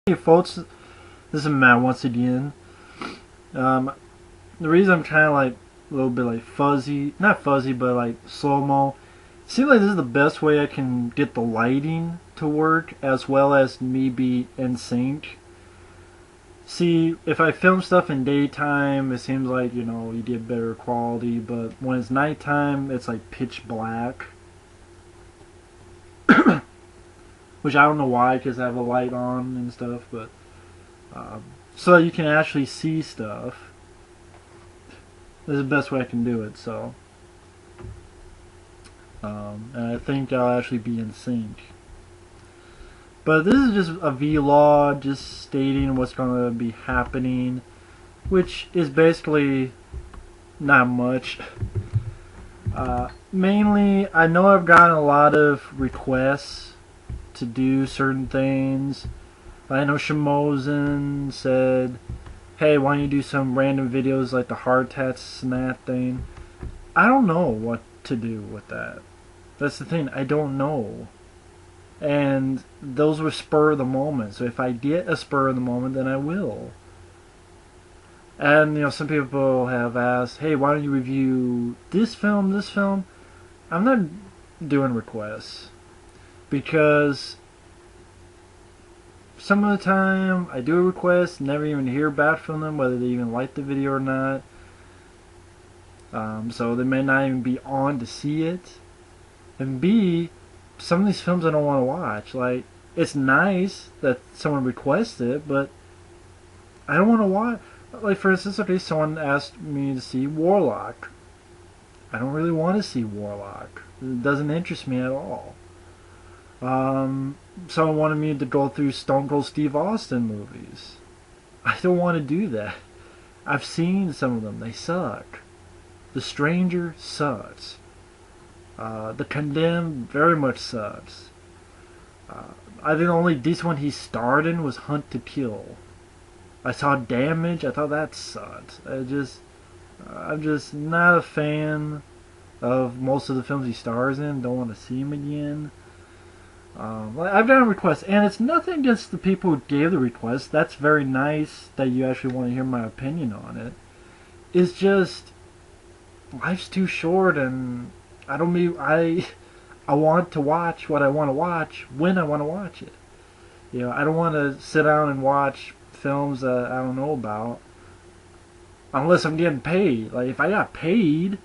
Hey folks, this is Matt once again. The reason I'm kind of like a little bit like fuzzy, not fuzzy, but like slow-mo. It seems like this is the best way I can get the lighting to work as well as me be in sync. See, if I film stuff in daytime, it seems like, you get better quality, but when it's nighttime, it's like pitch black. Which I don't know why, because I have a light on and stuff, but so that you can actually see stuff. This is the best way I can do it, so. And I think I'll actually be in sync. But this is just a vlog, just stating what's going to be happening, which is basically not much. Mainly, I know I've gotten a lot of requests to do certain things. I know Shamozen said, hey, why don't you do some random videos like the hard tats and that thing. I don't know what to do with that. That's the thing, I don't know. And those were spur of the moment. So if I get a spur of the moment, then I will. And, some people have asked, hey, why don't you review this film, this film? I'm not doing requests. Because some of the time I do a request, never even hear back from them whether they even like the video or not. So they may not even be on to see it. And B, some of these films I don't want to watch. Like, it's nice that someone requests it, but I don't want to watch. Like, for instance, okay, someone asked me to see Warlock. I don't really want to see Warlock. It doesn't interest me at all. Someone wanted me to go through Stone Cold Steve Austin movies. I don't want to do that. I've seen some of them. They suck. The Stranger sucks. The Condemned very much sucks. I think the only decent one he starred in was Hunt to Kill. I saw Damage. I thought that sucked. I'm just not a fan of most of the films he stars in. Don't want to see him again. I've done requests, and it's nothing against the people who gave the request. That's very nice that you actually want to hear my opinion on it. It's just life's too short, and I want to watch what I want to watch when I want to watch it. I don't want to sit down and watch films that I don't know about unless I'm getting paid. Like, if I got paid,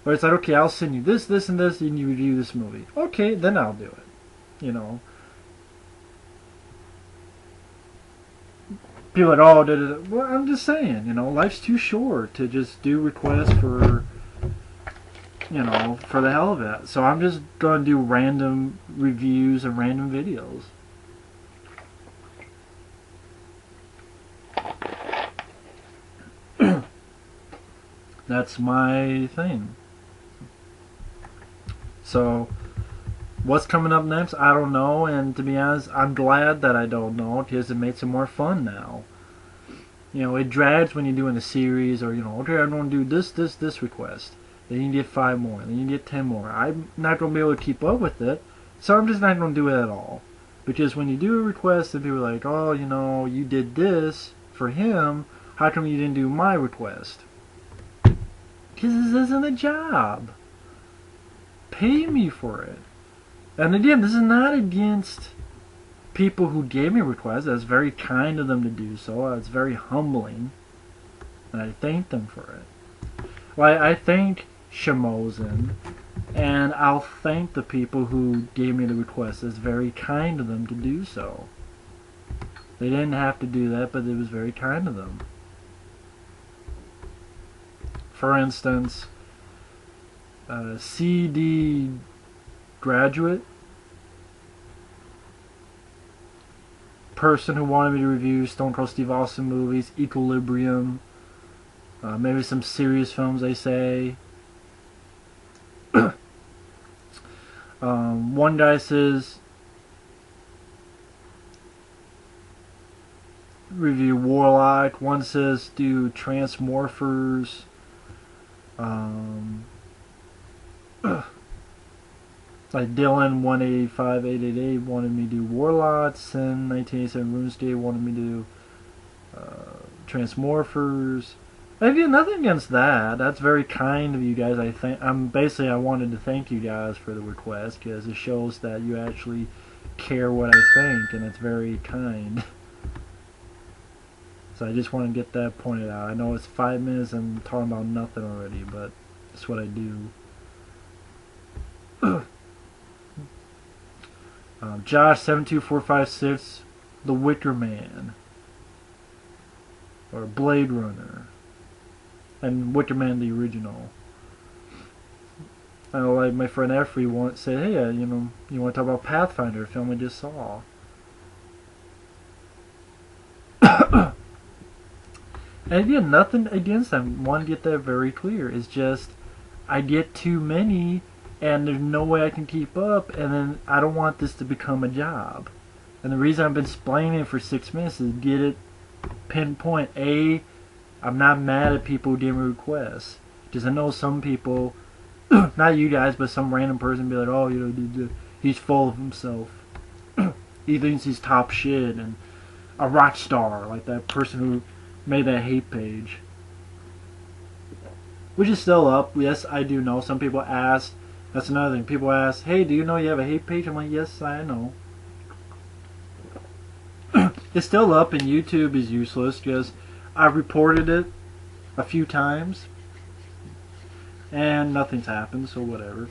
or it's like, okay, I'll send you this, this, and this, and you review this movie. Okay, then I'll do it. People are like, oh, well, I'm just saying, life's too short to just do requests for, for the hell of it. So I'm just going to do random reviews and random videos. That's my thing. So, what's coming up next? I don't know, and to be honest, I'm glad that I don't know, because it makes it more fun now. It drags when you're doing a series, or, okay, I'm going to do this request. Then you get 5 more, then you get 10 more. I'm not going to be able to keep up with it, so I'm just not going to do it at all. Because when you do a request, and people are like, oh, you did this for him, how come you didn't do my request? Because this isn't a job. Pay me for it. And again, this is not against people who gave me requests. That's very kind of them to do so. It's very humbling. And I thank them for it. Well, I thank Shamozen, and I'll thank the people who gave me the request. It's very kind of them to do so. They didn't have to do that, but it was very kind of them. For instance, CD Graduate, person who wanted me to review Stone Cold Steve Austin movies, Equilibrium, maybe some serious films, they say. One guy says, review Warlock. One says, do Transmorphers. Like Dylan 185888 wanted me to do Warlords, and 1987 RuneScape wanted me to do Transmorphers. I did nothing against that. That's very kind of you guys. I wanted to thank you guys for the request because it shows that you actually care what I think, and it's very kind. So I just want to get that pointed out. I know it's 5 minutes and I'm talking about nothing already, but that's what I do. Josh72456, The Wicker Man, or Blade Runner, and Wicker Man the original. I know, like my friend Effrey said, hey, you know, you want to talk about Pathfinder, a film I just saw. And again, nothing against them. I want to get that very clear. It's just I get too many, and there's no way I can keep up, and then I don't want this to become a job. And the reason I've been explaining it for 6 minutes is get it pinpoint. I'm not mad at people who give me requests, because I know some people, not you guys, but some random person be like, oh, you know, he's full of himself. He thinks he's top shit and a rock star, like that person who made that hate page, which is still up. Yes, I do know. Some people ask. That's another thing. People ask, hey, do you know you have a hate page? I'm like, yes, I know. It's still up, and YouTube is useless because I've reported it a few times and nothing's happened, so whatever.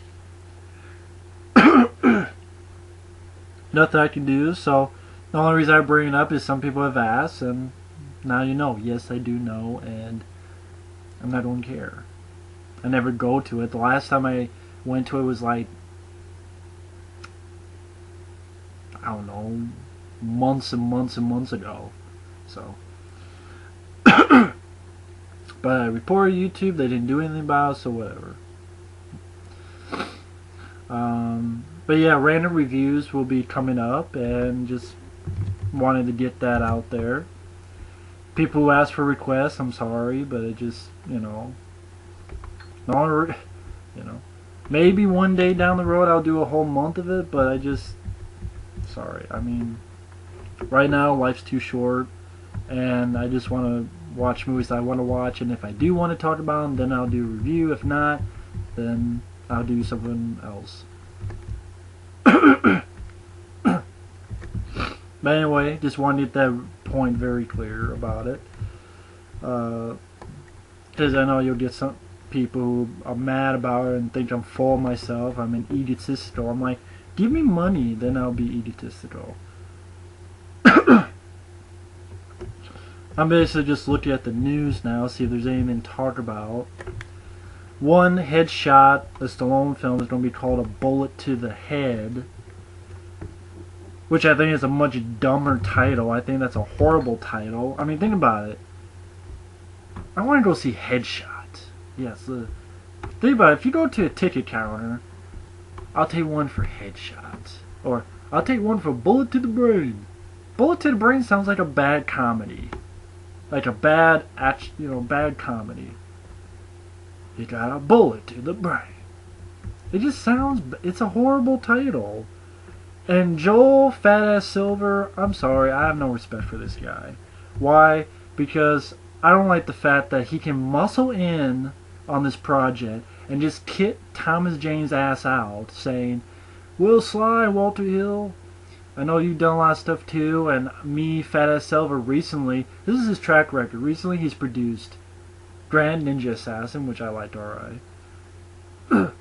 Nothing I can do, so the only reason I bring it up is some people have asked, and now you know. Yes, I do know, and I'm not going to care. I never go to it. The last time I went to it was like, I don't know, months and months and months ago. So, but I reported YouTube. They didn't do anything about it, so whatever. But yeah, random reviews will be coming up, and just wanted to get that out there. People who ask for requests, I'm sorry, but it just, you know, maybe one day down the road I'll do a whole month of it, but sorry. I mean, right now life's too short, and I just want to watch movies that I want to watch, and if I do want to talk about them, then I'll do a review. If not, then I'll do something else. But anyway, just wanted to get that point very clear about it, because I know you'll get some people who are mad about it and think I'm full of myself. I'm an egotistical. I'm like, give me money, then I'll be egotistical. I'm basically just looking at the news now, see if there's anything to talk about. One Headshot, the Stallone film, is going to be called A Bullet to the Head, which I think is a much dumber title. I think that's a horrible title. I mean, think about it. I want to go see Headshot. Yes, think about it. If you go to a ticket counter, I'll take one for Headshot. Or, I'll take one for Bullet to the Brain. Bullet to the Brain sounds like a bad comedy. Like a bad comedy. You got a bullet to the brain. It just sounds, it's a horrible title. And Joel Fat Ass Silver, I'm sorry, I have no respect for this guy. Why? Because I don't like the fact that he can muscle in on this project and just kit Thomas Jane's ass out, saying, Will Sly, Walter Hill, I know you've done a lot of stuff too, and me, Fat Ass Silver, recently, this is his track record, recently he's produced Grand Ninja Assassin, which I liked alright. But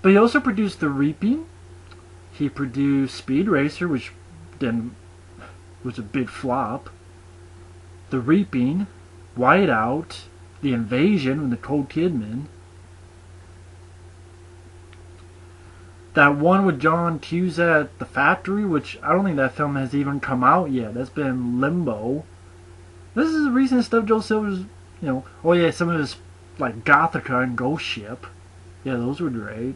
he also produced The Reaping. He produced Speed Racer, which then was a big flop. The Reaping, Whiteout, The Invasion with Nicole Kidman. That one with John Cusack, The Factory, which I don't think that film has even come out yet. That's been in limbo. This is the recent stuff Joe Silver's, you know, oh yeah, some of his, like, Gothica and Ghost Ship. Yeah, those were great.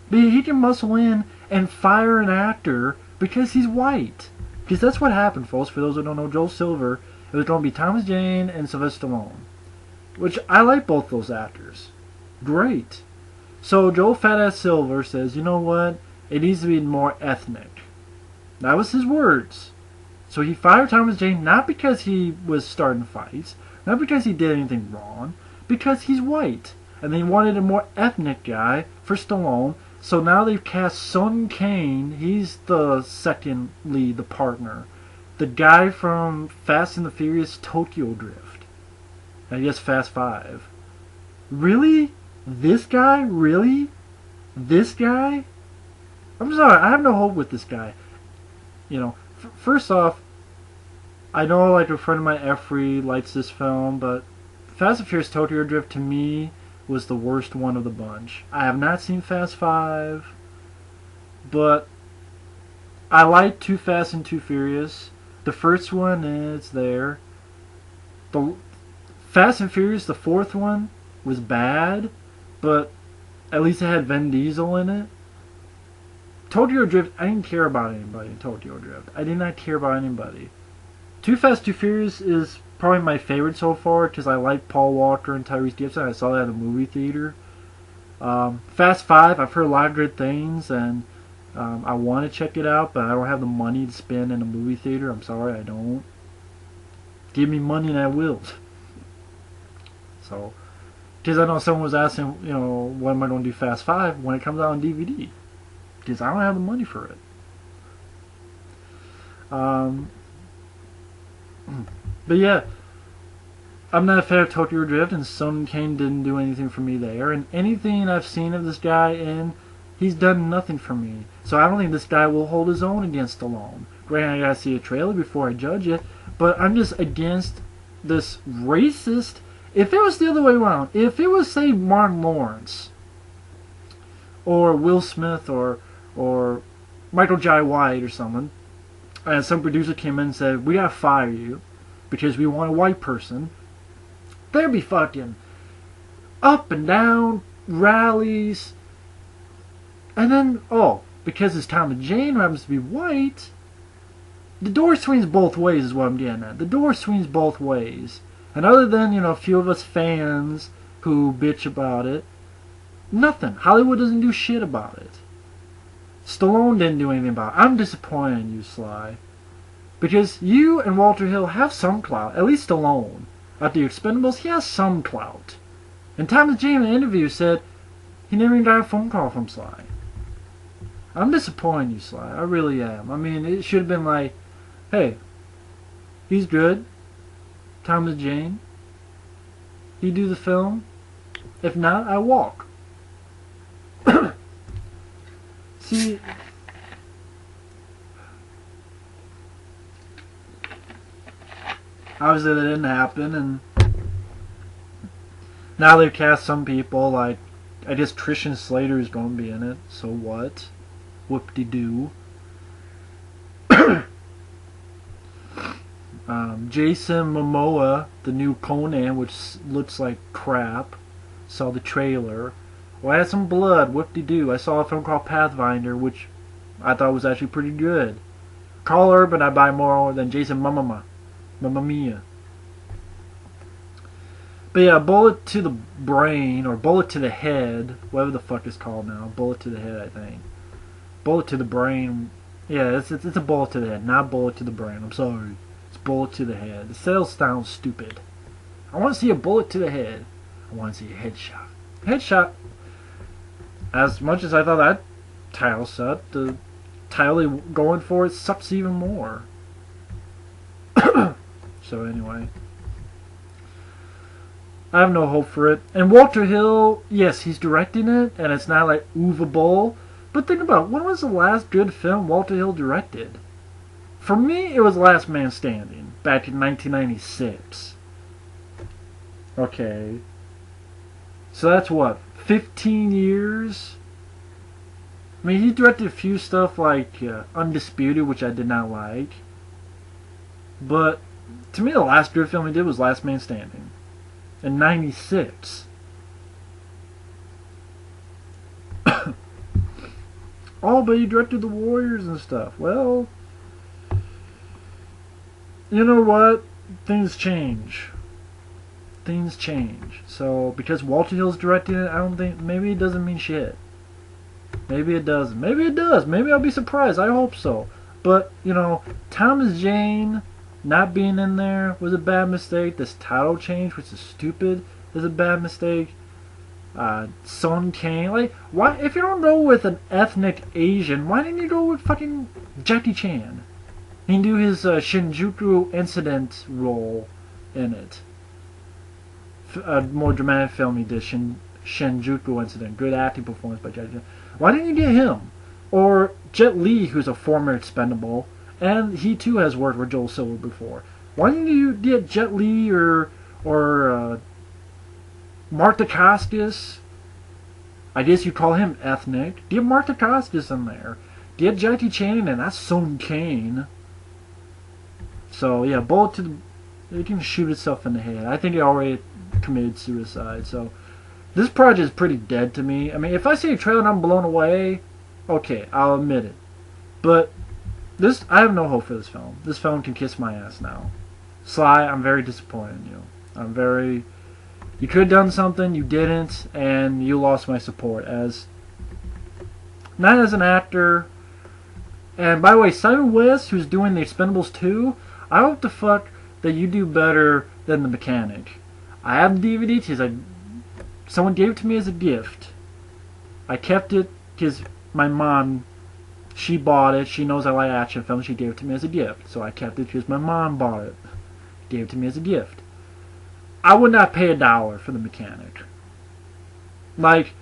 But he can muscle in and fire an actor because he's white. Because that's what happened, folks. For those who don't know, Joel Silver, it was going to be Thomas Jane and Sylvester Stallone. Which, I like both those actors. Great. So Joe Fat Ass Silver says, you know what? It needs to be more ethnic. That was his words. So he fired Thomas Jane not because he was starting fights, not because he did anything wrong, because he's white. And they wanted a more ethnic guy for Stallone. So now they've cast Sun Kane. He's the second lead, the partner. The guy from Fast and the Furious Tokyo Drift. I guess Fast 5. Really? This guy? Really? This guy? I'm sorry, I have no hope with this guy. You know, first off, I know like a friend of mine, Effrey, likes this film, but Fast and Furious Tokyo Drift to me was the worst one of the bunch. I have not seen Fast 5, but I like Too Fast and Too Furious. The first one is there. The Fast and Furious, the fourth one, was bad, but at least it had Vin Diesel in it. Tokyo Drift, I didn't care about anybody in Tokyo Drift. I did not care about anybody. Too Fast, Too Furious is probably my favorite so far because I like Paul Walker and Tyrese Gibson. I saw that at the movie theater. Fast 5, I've heard a lot of good things, and I want to check it out, but I don't have the money to spend in a movie theater. I'm sorry, I don't. Give me money and I will. So, because I know someone was asking, you know, when am I going to do Fast 5 when it comes out on DVD? Because I don't have the money for it. But yeah, I'm not a fan of Tokyo Drift, and Sun Kane didn't do anything for me there. And anything I've seen of this guy in, he's done nothing for me. So I don't think this guy will hold his own against Stallone. Granted, I gotta see a trailer before I judge it, but I'm just against this racist. If it was the other way around, if it was, say, Martin Lawrence, or Will Smith, or Michael Jai White or someone, and some producer came in and said, we gotta fire you because we want a white person, there'd be fucking up and down rallies. And then, oh, because it's Tom and Jane who happens to be white, the door swings both ways is what I'm getting at. The door swings both ways. And other than, you know, a few of us fans who bitch about it, nothing. Hollywood doesn't do shit about it. Stallone didn't do anything about it. I'm disappointed in you, Sly. Because you and Walter Hill have some clout. At least Stallone. At the Expendables, he has some clout. And Thomas Jane in an interview said he never even got a phone call from Sly. I'm disappointed in you, Sly. I really am. I mean, it should have been like, hey, he's good. Thomas Jane. He do the film. If not, I walk. See, obviously that didn't happen, and now they've cast some people, like, I guess Christian Slater is going to be in it, so what? Whoop-de-doo. Jason Momoa, the new Conan, which looks like crap, saw the trailer. Well, I had some blood, whoop-de-doo. I saw a film called Pathfinder, which I thought was actually pretty good. Carl Urban I buy more than Jason Momoa. Mamma Mia. But yeah, bullet to the brain, or bullet to the head, whatever the fuck it's called now. Bullet to the head, I think. Bullet to the brain. Yeah, it's a bullet to the head, not bullet to the brain. I'm sorry. It's bullet to the head. The sales sounds stupid. I want to see a bullet to the head. I want to see a headshot. Headshot. As much as I thought that title sucked, the title they going for it sucks even more. So anyway, I have no hope for it. And Walter Hill, yes, he's directing it, and it's not like Uwe Boll. But think about it, when was the last good film Walter Hill directed? For me, it was Last Man Standing, back in 1996. Okay. So that's what, 15 years? I mean, he directed a few stuff like Undisputed, which I did not like. But to me, the last good film he did was Last Man Standing in '96. Oh, but he directed The Warriors and stuff. Well, you know what? Things change. things change. So because Walter Hill's directing it, I don't think, maybe it doesn't mean shit. Maybe it does. Maybe it does. Maybe I'll be surprised. I hope so. But, you know, Thomas Jane not being in there was a bad mistake. This title change, which is stupid, is a bad mistake. Son Kane, like, why? If you don't go with an ethnic Asian, why didn't you go with fucking Jackie Chan? He can do his Shinjuku incident role in it. A more dramatic film he did, Shinjuku incident. Good acting performance by Jackie Chan. Why didn't you get him? Or Jet Li, who's a former expendable, and he too has worked with Joel Silver before. Why didn't you get Jet Li or Mark Dacascos? I guess you call him ethnic. Get Mark Dacascos in there. Get Jackie Chan in. That's Son Kane. So yeah, bullet to the... It can shoot itself in the head. I think it already committed suicide. So this project is pretty dead to me. I mean, if I see a trailer and I'm blown away, okay, I'll admit it. But this, I have no hope for this film. This film can kiss my ass now. Sly, I'm very disappointed in you. I'm very... You could have done something, you didn't, and you lost my support as... Not as an actor. And by the way, Simon West, who's doing The Expendables 2, I hope the fuck that you do better than The Mechanic. I have the DVD because someone gave it to me as a gift. I kept it because my mom, she bought it. She knows I like action films. She gave it to me as a gift. So I kept it because my mom bought it. Gave it to me as a gift. I would not pay $1 for The Mechanic. Like,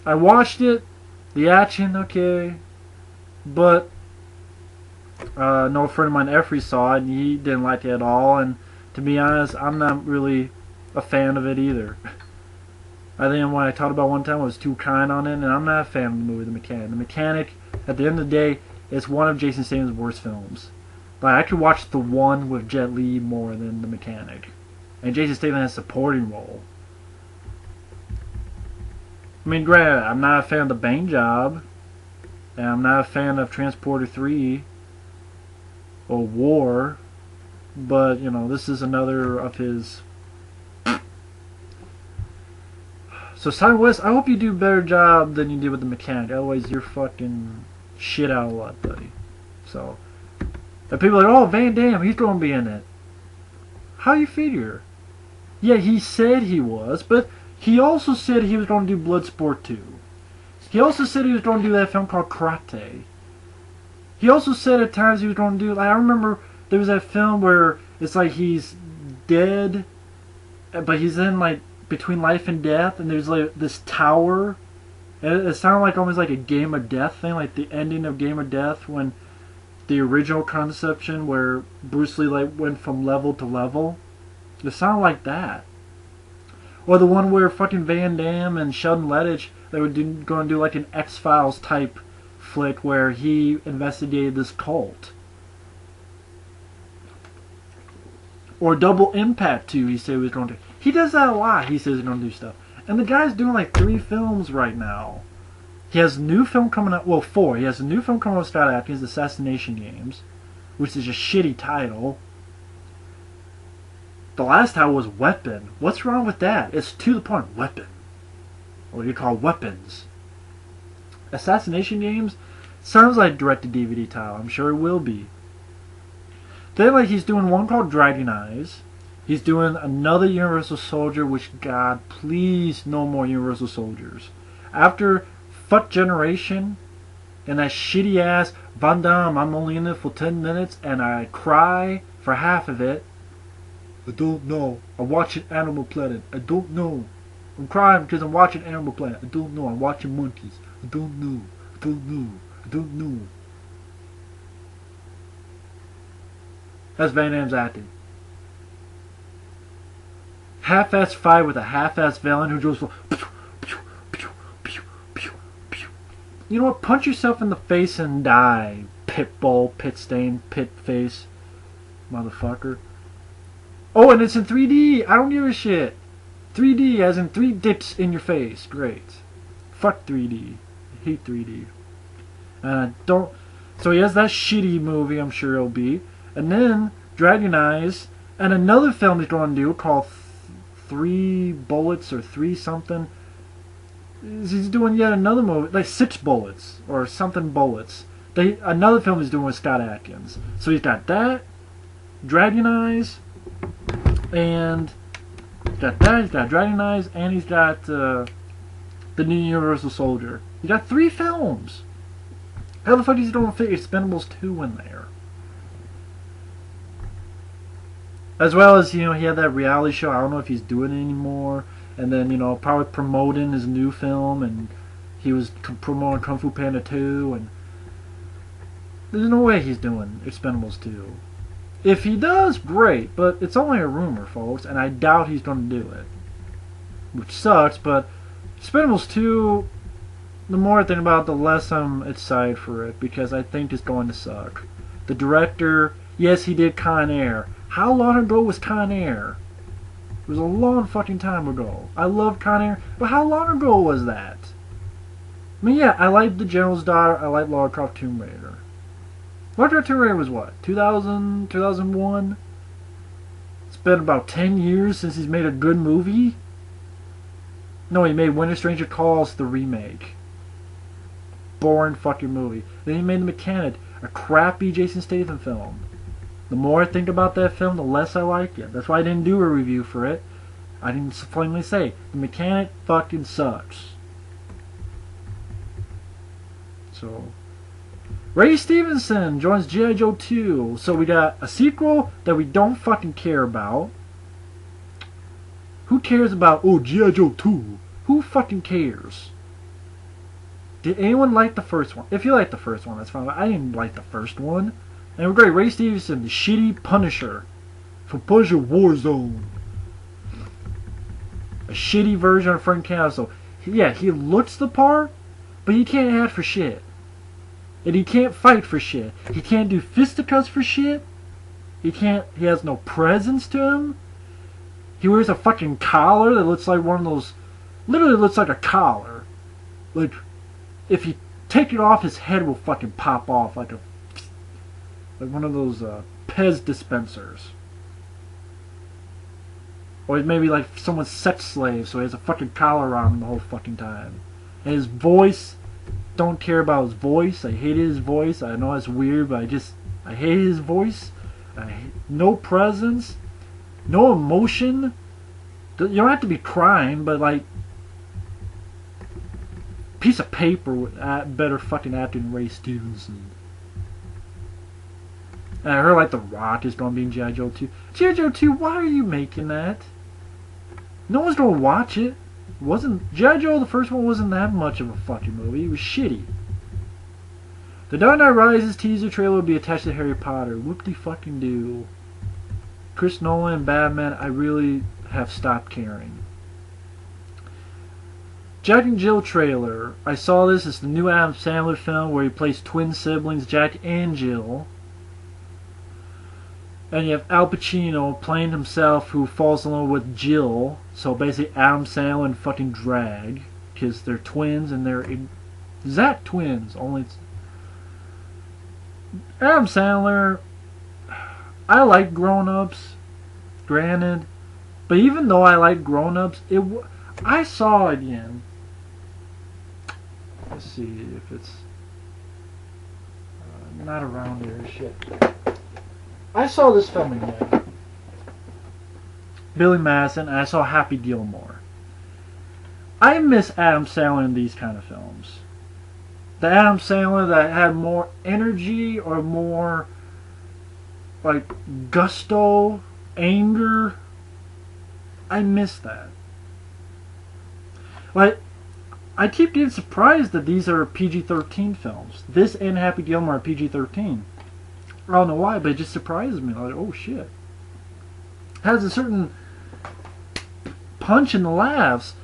I watched it, the action, okay, but no friend of mine Effrey saw it, and he didn't like it at all, and to be honest, I'm not really a fan of it either. I think what I talked about one time was too kind on it, and I'm not a fan of the movie The Mechanic. The Mechanic, at the end of the day, is one of Jason Statham's worst films. Like, I could watch the one with Jet Li more than The Mechanic. And Jason Statham has a supporting role. I mean, granted, I'm not a fan of The Bang Job. And I'm not a fan of Transporter 3. Or War. But, you know, this is another of his... So, Simon West, I hope you do a better job than you did with The Mechanic. Otherwise, you're fucking shit out of luck, buddy. So... And people are like, oh, Van Damme, he's going to be in it. How you figure? Yeah, he said he was, but he also said he was going to do Bloodsport 2. He also said he was going to do that film called Karate. He also said at times he was going to do, like, I remember there was that film where it's like he's dead, but he's in, like, between life and death, and there's, like, this tower. And it sounded like almost like a Game of Death thing, like the ending of Game of Death when the original conception where Bruce Lee, like, went from level to level. It sounded like that. Or the one where fucking Van Damme and Sheldon Lettich, they were going to do like an X-Files type flick where he investigated this cult. Or Double Impact 2, he said he was going to. He does that a lot, he says he's going to do stuff. And the guy's doing like 3 films right now. He has a new film coming out, well 4. He has a new film coming out with Scott Adkins, Assassination Games, which is a shitty title. The last title was Weapon. What's wrong with that? It's to the point. Weapon. What do you call weapons? Assassination Games sounds like a direct-to-DVD title. I'm sure it will be. Then, like, he's doing one called Dragon Eyes. He's doing another Universal Soldier, which, God, please, no more Universal Soldiers. After Fuck Generation and that shitty-ass Van Damme, I'm only in it for 10 minutes, and I cry for half of it. I don't know. I'm watching Animal Planet. I don't know. I'm crying because I'm watching Animal Planet. I don't know. I'm watching monkeys. I don't know. I don't know. I don't know. That's Van Damme's acting. Half-ass fight with a half-ass villain who goes like, pew, pew, pew, pew, pew, pew. You know what? Punch yourself in the face and die. Pitbull, pit stain, pit face. Motherfucker. Oh, and it's in 3D. I don't give a shit. 3D as in 3 dips in your face. Great. Fuck 3D. I hate 3D. And I don't... So he has that shitty movie, I'm sure it'll be. And then Dragon Eyes. And another film he's going to do called 3 bullets or 3 something. He's doing yet another movie, like 6 bullets or something bullets. Another film he's doing with Scott Adkins. So he's got that, Dragon Eyes, and he's got Dragon Eyes, and he's got the new Universal Soldier. He got 3 films. How the fuck is he doing fit Expendables 2 in there? As well as, he had that reality show. I don't know if he's doing it anymore. And then, probably promoting his new film, and he was promoting Kung Fu Panda 2, and there's no way he's doing Expendables 2. If he does, great, but it's only a rumor, folks, and I doubt he's going to do it. Which sucks, but Expendables 2, the more I think about it, the less I'm excited for it, because I think it's going to suck. The director, yes, he did Con Air. How long ago was Con Air? It was a long fucking time ago. I love Con Air, but how long ago was that? I mean, yeah, I liked The General's Daughter, I liked Lara Croft Tomb Raider. Lara Croft Tomb Raider was what, 2000, 2001? It's been about 10 years since he's made a good movie? No, he made When a Stranger Calls, the remake. Boring fucking movie. Then he made The Mechanic, a crappy Jason Statham film. The more I think about that film, the less I like it. That's why I didn't do a review for it. I didn't plainly say, The Mechanic fucking sucks. So, Ray Stevenson joins G.I. Joe 2. So we got a sequel that we don't fucking care about. Who cares about, G.I. Joe 2? Who fucking cares? Did anyone like the first one? If you like the first one, that's fine. I didn't like the first one. And we're great. Ray Stevenson, the shitty Punisher from Punisher Warzone. A shitty version of Frank Castle. Yeah, he looks the part, but he can't act for shit. And he can't fight for shit. He can't do fisticuffs for shit. He has no presence to him. He wears a fucking collar that looks like one of those, literally looks like a collar. Like, if you take it off, his head will fucking pop off like one of those Pez dispensers. Or maybe like someone's sex slave, so he has a fucking collar on him the whole fucking time. And his voice, don't care about his voice. I hated his voice. I know it's weird, but I hate his voice. No presence, no emotion. You don't have to be crying, but like, piece of paper with better fucking acting than Ray Stevenson. And I heard like The Rock is going to be in G.I. Joe 2. G.I. Joe 2, why are you making that? No one's going to watch it. G.I. Joe, the first one, wasn't that much of a fucking movie. It was shitty. The Dark Knight Rises teaser trailer will be attached to Harry Potter. Whoop-de-fucking-do. Chris Nolan and Batman, I really have stopped caring. Jack and Jill trailer. I saw this. It's the new Adam Sandler film where he plays twin siblings, Jack and Jill. And you have Al Pacino playing himself, who falls in love with Jill. So basically Adam Sandler and fucking drag. Because they're twins and they're exact twins. Only Adam Sandler, I like Grown Ups, granted. But even though I like Grown Ups, I saw it again. Let's see if it's not around here. Shit. I saw this film again. Billy Madison, and I saw Happy Gilmore. I miss Adam Sandler in these kind of films. The Adam Sandler that had more energy or more like gusto, anger. I miss that. Like, I keep getting surprised that these are PG-13 films. This and Happy Gilmore are PG-13. I don't know why, but it just surprises me. Like, oh shit. It has a certain punch in the laughs,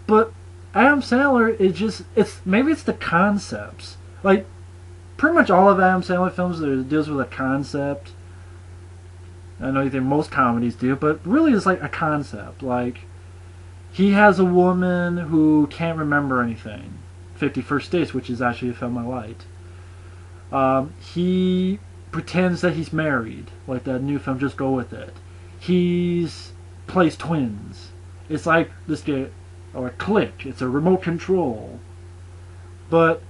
but Adam Sandler is just, maybe it's the concepts. Like, pretty much all of Adam Sandler films deals with a concept. I know you think most comedies do, but really it's like a concept. Like, he has a woman who can't remember anything. 50 First Dates, which is actually a film I liked. He pretends that he's married, like that new film Just Go With It. Plays twins. It's like this game, or a click. It's a remote control. But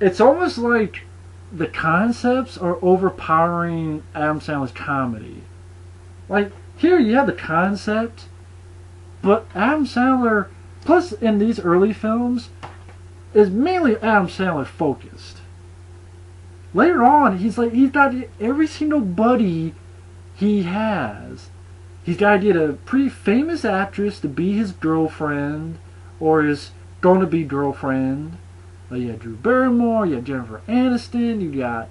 it's almost like the concepts are overpowering Adam Sandler's comedy. Like, here you have the concept, but Adam Sandler, plus in these early films, is mainly Adam Sandler focused. Later on, he's got every single buddy he has. He's got to get a pretty famous actress to be his girlfriend, or his going to be girlfriend. You got Drew Barrymore, you got Jennifer Aniston, you got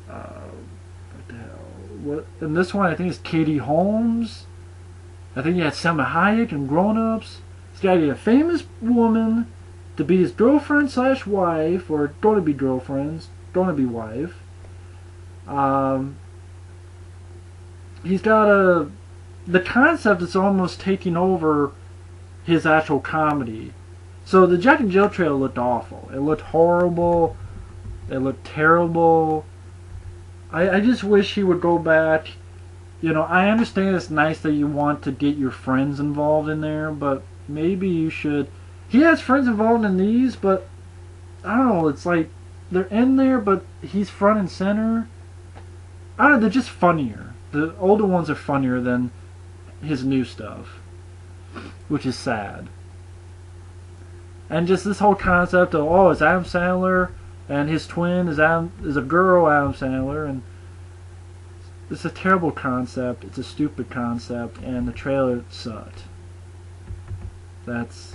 what the hell? What? And this one I think is Katie Holmes. I think you had Selma Hayek and Grown Ups. He's got to get a famous woman to be his girlfriend slash wife, or going to be girlfriends, going to be wife. He's got the concept is almost taking over his actual comedy. So the Jack and Jill trailer looked awful. It looked horrible. It looked terrible. I just wish he would go back. You know, I understand it's nice that you want to get your friends involved in there, but maybe you should. He has friends involved in these, but I don't know. It's like they're in there, but he's front and center. I don't know. They're just funnier. The older ones are funnier than his new stuff, which is sad. And just this whole concept of, oh, it's Adam Sandler and his twin is a girl, Adam Sandler, and it's a terrible concept. It's a stupid concept, and the trailer sucked. That's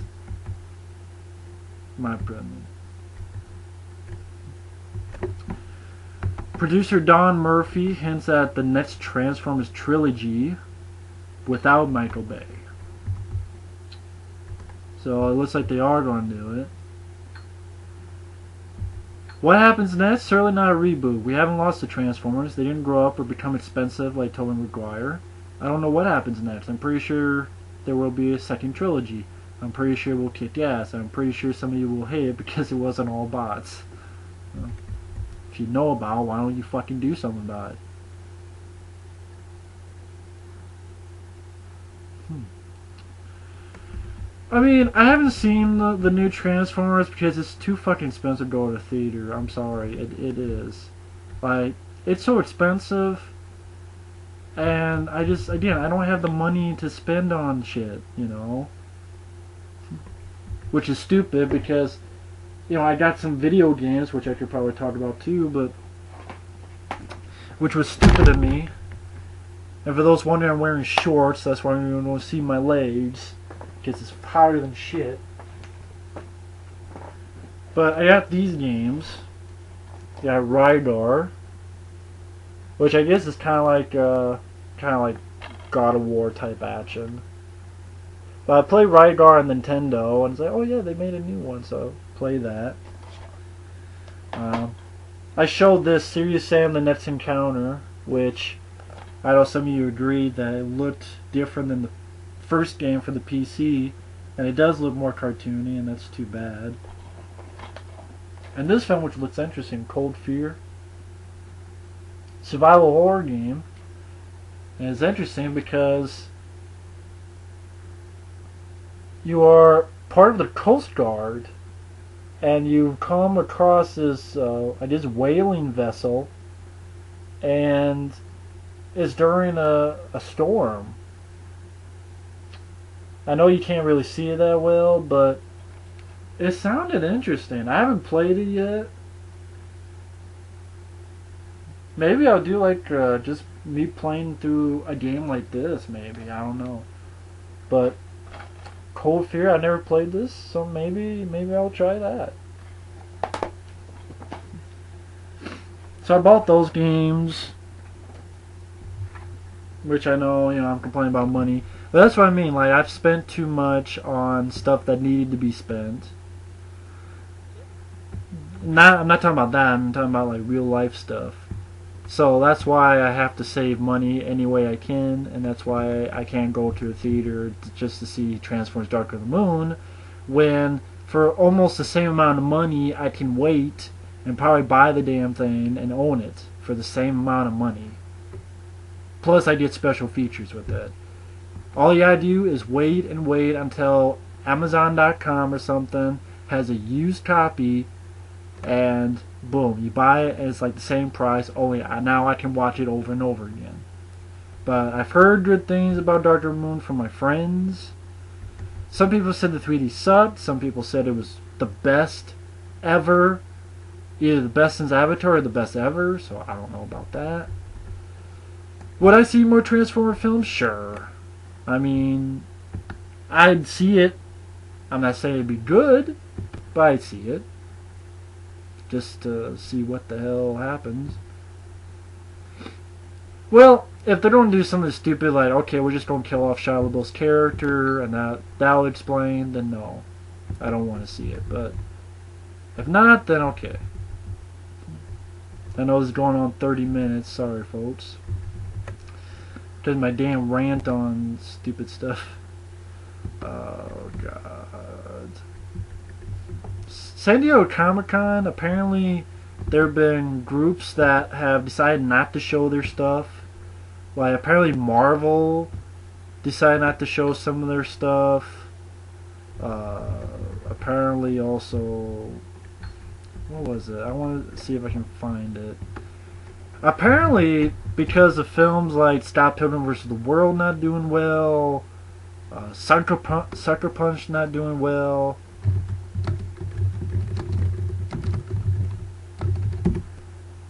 my opinion. Producer Don Murphy hints at the next Transformers trilogy without Michael Bay. So it looks like they are going to do it. What happens next? Certainly not a reboot. We haven't lost the Transformers. They didn't grow up or become expensive like Tobey Maguire. I don't know what happens next. I'm pretty sure there will be a second trilogy. I'm pretty sure we'll kick ass. I'm pretty sure some of you will hate it because it wasn't all bots. If you know about it, why don't you fucking do something about it? I mean, I haven't seen the new Transformers because it's too fucking expensive to go to the theater. I'm sorry, it is. Like, it's so expensive, and I don't have the money to spend on shit, you know? Which is stupid because, you know, I got some video games, which I could probably talk about too, but which was stupid of me. And for those wondering, I'm wearing shorts, that's why you don't see my legs. Because it's hotter than shit. But I got these games. I got Rygar, which I guess is kind of like God of War type action. But I play Rygar on Nintendo, and it's like, oh yeah, they made a new one, so play that. I showed this Serious Sam: The Next Encounter, which I know some of you agreed that it looked different than the first game for the PC, and it does look more cartoony, and that's too bad. And this film, which looks interesting, Cold Fear, survival horror game, and it's interesting because you are part of the Coast Guard, and you come across this whaling vessel, and it's during a storm. I know you can't really see it that well, but it sounded interesting. I haven't played it yet. Maybe I'll do like just me playing through a game like this, maybe. I don't know. But Cold Fear, I never played this, so maybe I'll try that. So I bought those games, which I know, you know, I'm complaining about money. But that's what I mean, like, I've spent too much on stuff that needed to be spent. I'm not talking about that, I'm talking about, like, real life stuff. So that's why I have to save money any way I can, and that's why I can't go to a theater just to see Transformers Dark of the Moon, when for almost the same amount of money I can wait and probably buy the damn thing and own it for the same amount of money. Plus I get special features with it. All you gotta do is wait and wait until Amazon.com or something has a used copy, and boom, you buy it and it's like the same price, only now I can watch it over and over again. But I've heard good things about Dark Moon from my friends. Some people said the 3D sucked, some people said it was the best ever, either the best since Avatar or the best ever, so I don't know about that. Would I see more Transformer films? Sure. I mean, I'd see it. I'm not saying it'd be good, but I'd see it. Just to see what the hell happens. Well, if they're going to do something stupid like, okay, we're just going to kill off Shia LaBeouf's character and that'll explain, then no. I don't want to see it. But if not, then okay. I know this is going on 30 minutes. Sorry, folks. Because my damn rant on stupid stuff. Oh, God. San Diego Comic-Con, apparently there have been groups that have decided not to show their stuff. Like, apparently Marvel decided not to show some of their stuff. Apparently also... What was it? I want to see if I can find it. Apparently, because of films like Stop Pilgrim vs. the World not doing well, Sucker Punch not doing well.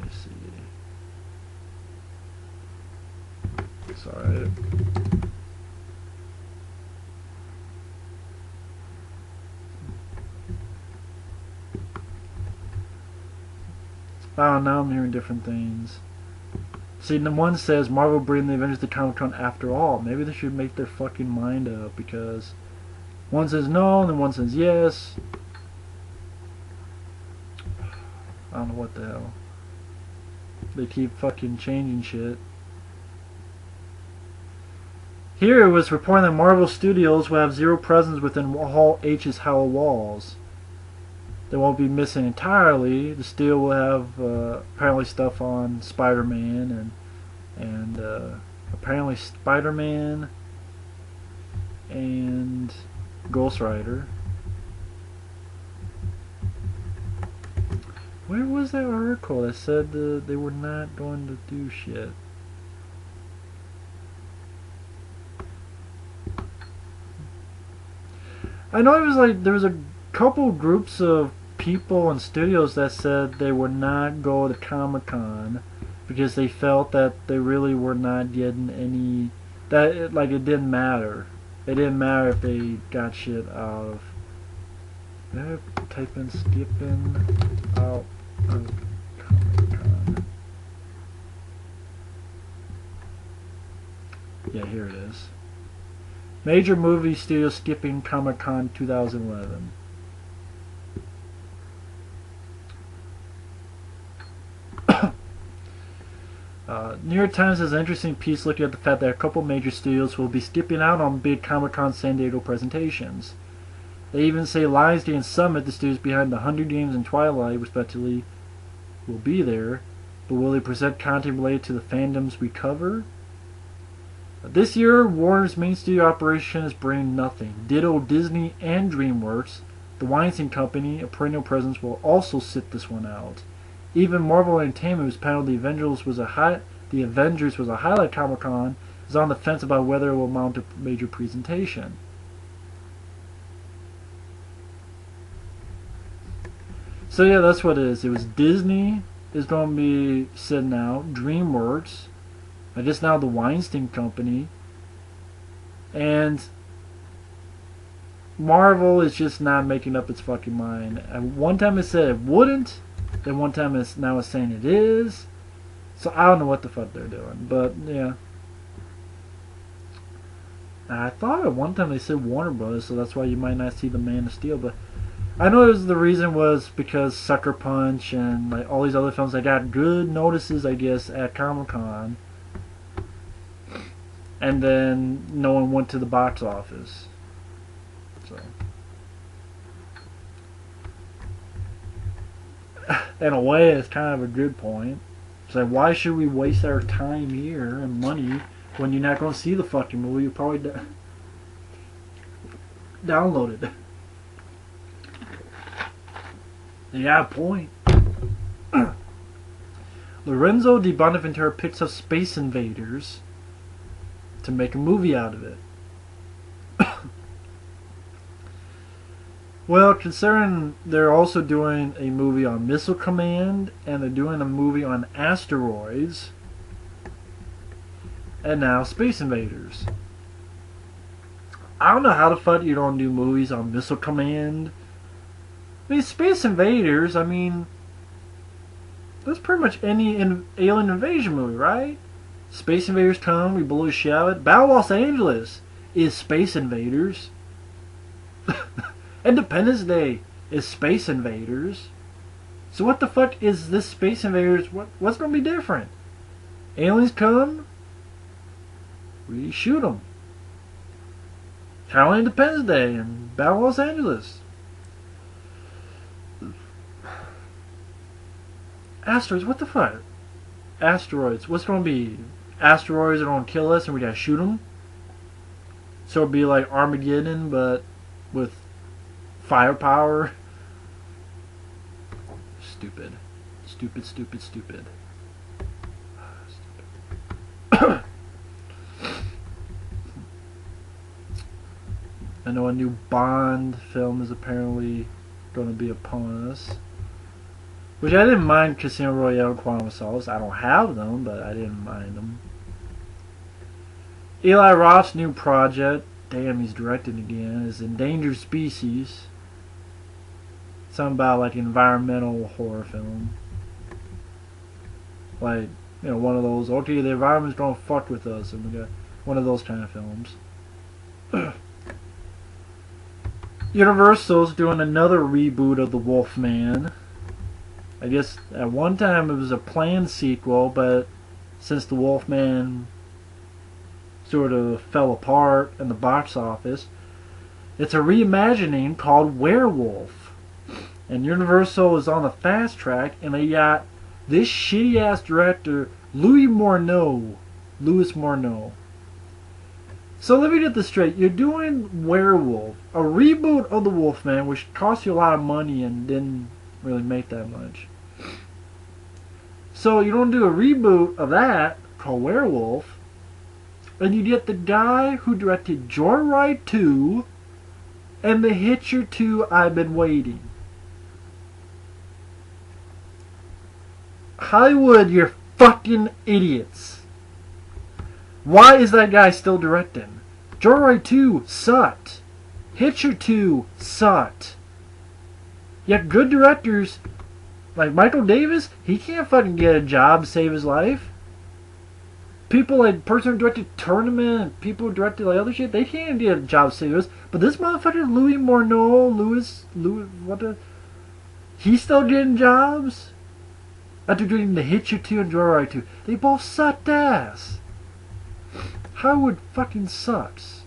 Let's see. Sorry. Oh, now I'm hearing different things. See, the one says Marvel bring the Avengers to ComicCon after all. Maybe they should make their fucking mind up, because one says no, and then one says yes. I don't know what the hell. They keep fucking changing shit. Here it was reporting that Marvel Studios will have zero presence within Hall H's hollow walls. They won't be missing entirely. The studio will have apparently stuff on Spider-Man and apparently Spider-Man and Ghost Rider. Where was that article that said they were not going to do shit? I know it was like there was a couple groups of people and studios that said they would not go to Comic-Con because they felt that they really were not getting any, that it didn't matter. It didn't matter if they got shit out of, did I type in skipping out of Comic-Con? Yeah, here it is. Major movie studio skipping Comic-Con 2011. New York Times has an interesting piece looking at the fact that a couple major studios will be skipping out on big Comic-Con San Diego presentations. They even say Lionsgate and Summit, the studios behind The Hunger Games and Twilight, respectively, will be there, but will they present content related to the fandoms we cover? This year, Warner's main studio operation is bringing nothing. Ditto Disney and DreamWorks. The Weinstein Company, a perennial presence, will also sit this one out. Even Marvel Entertainment, whose panel The Avengers was a highlight Comic-Con, is on the fence about whether it will mount a major presentation. So yeah, that's what it is. It was Disney is going to be sitting out, DreamWorks, I guess now the Weinstein Company, and Marvel is just not making up its fucking mind. And one time it said it wouldn't, then one time it's saying it is. So I don't know what the fuck they're doing, but yeah. I thought at one time they said Warner Brothers, so that's why you might not see the Man of Steel. But I know the reason was because Sucker Punch and like all these other films that got good notices, I guess, at Comic-Con, and then no one went to the box office. So, in a way, it's kind of a good point. It's like, why should we waste our time here and money when you're not going to see the fucking movie? You probably downloaded. They got a point. Lorenzo di Bonaventura picks up Space Invaders to make a movie out of it. Well, considering they're also doing a movie on Missile Command, and they're doing a movie on asteroids, and now Space Invaders. I don't know how the fuck you don't do movies on Missile Command. I mean, Space Invaders, I mean, that's pretty much any alien invasion movie, right? Space Invaders come, we blow the shit out of it. Battle Los Angeles is Space Invaders. Independence Day is Space Invaders. So what the fuck is this Space Invaders? What's going to be different? Aliens come, we shoot them. Kind of like Independence Day and Battle Los Angeles. Asteroids, what the fuck? Asteroids, what's going to be? Asteroids are going to kill us and we got to shoot them? So it'll be like Armageddon, but with firepower. Stupid. Stupid, stupid, stupid. I know a new Bond film is apparently going to be upon us. Which I didn't mind Casino Royale and Quantum of Solace. I don't have them, but I didn't mind them. Eli Roth's new project, damn, he's directing again, is Endangered Species. Something about like environmental horror film. Like, you know, one of those, okay, the environment's gonna fuck with us, and we got one of those kind of films. Universal's doing another reboot of The Wolfman. I guess at one time it was a planned sequel, but since The Wolfman sort of fell apart in the box office, it's a reimagining called Werewolf. And Universal is on the fast track, and they got this shitty ass director, Louis Morneau. So let me get this straight. You're doing Werewolf, a reboot of The Wolfman, which cost you a lot of money and didn't really make that much. So you don't do a reboot of that called Werewolf, and you get the guy who directed Joyride 2 and The Hitcher 2, I've Been Waiting. Hollywood, you're fucking idiots. Why is that guy still directing? Joyride 2 sucked. Hitcher 2 sucked. Yet good directors like Michael Davis, he can't fucking get a job to save his life. People like person who directed Tournament, people who directed like other shit, they can't get a job to save us. But this motherfucker, Louis Morneau, what the? He's still getting jobs? After doing The Hitcher 2 and Joyride 2. They both sucked ass. Hollywood fucking sucks.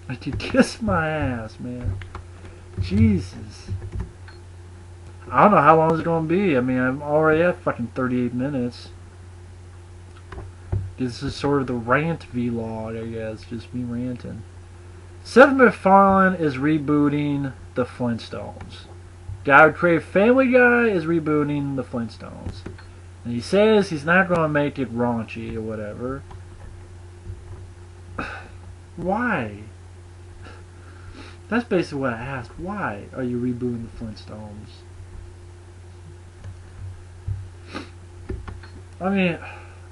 I could kiss my ass, man. Jesus. I don't know how long it's going to be. I mean, I'm already at fucking 38 minutes. This is sort of the rant vlog, I guess. Just me ranting. Seth MacFarlane is rebooting The Flintstones. Guy who created Family Guy is rebooting The Flintstones. And he says he's not going to make it raunchy or whatever. Why? That's basically what I asked. Why are you rebooting The Flintstones? I mean,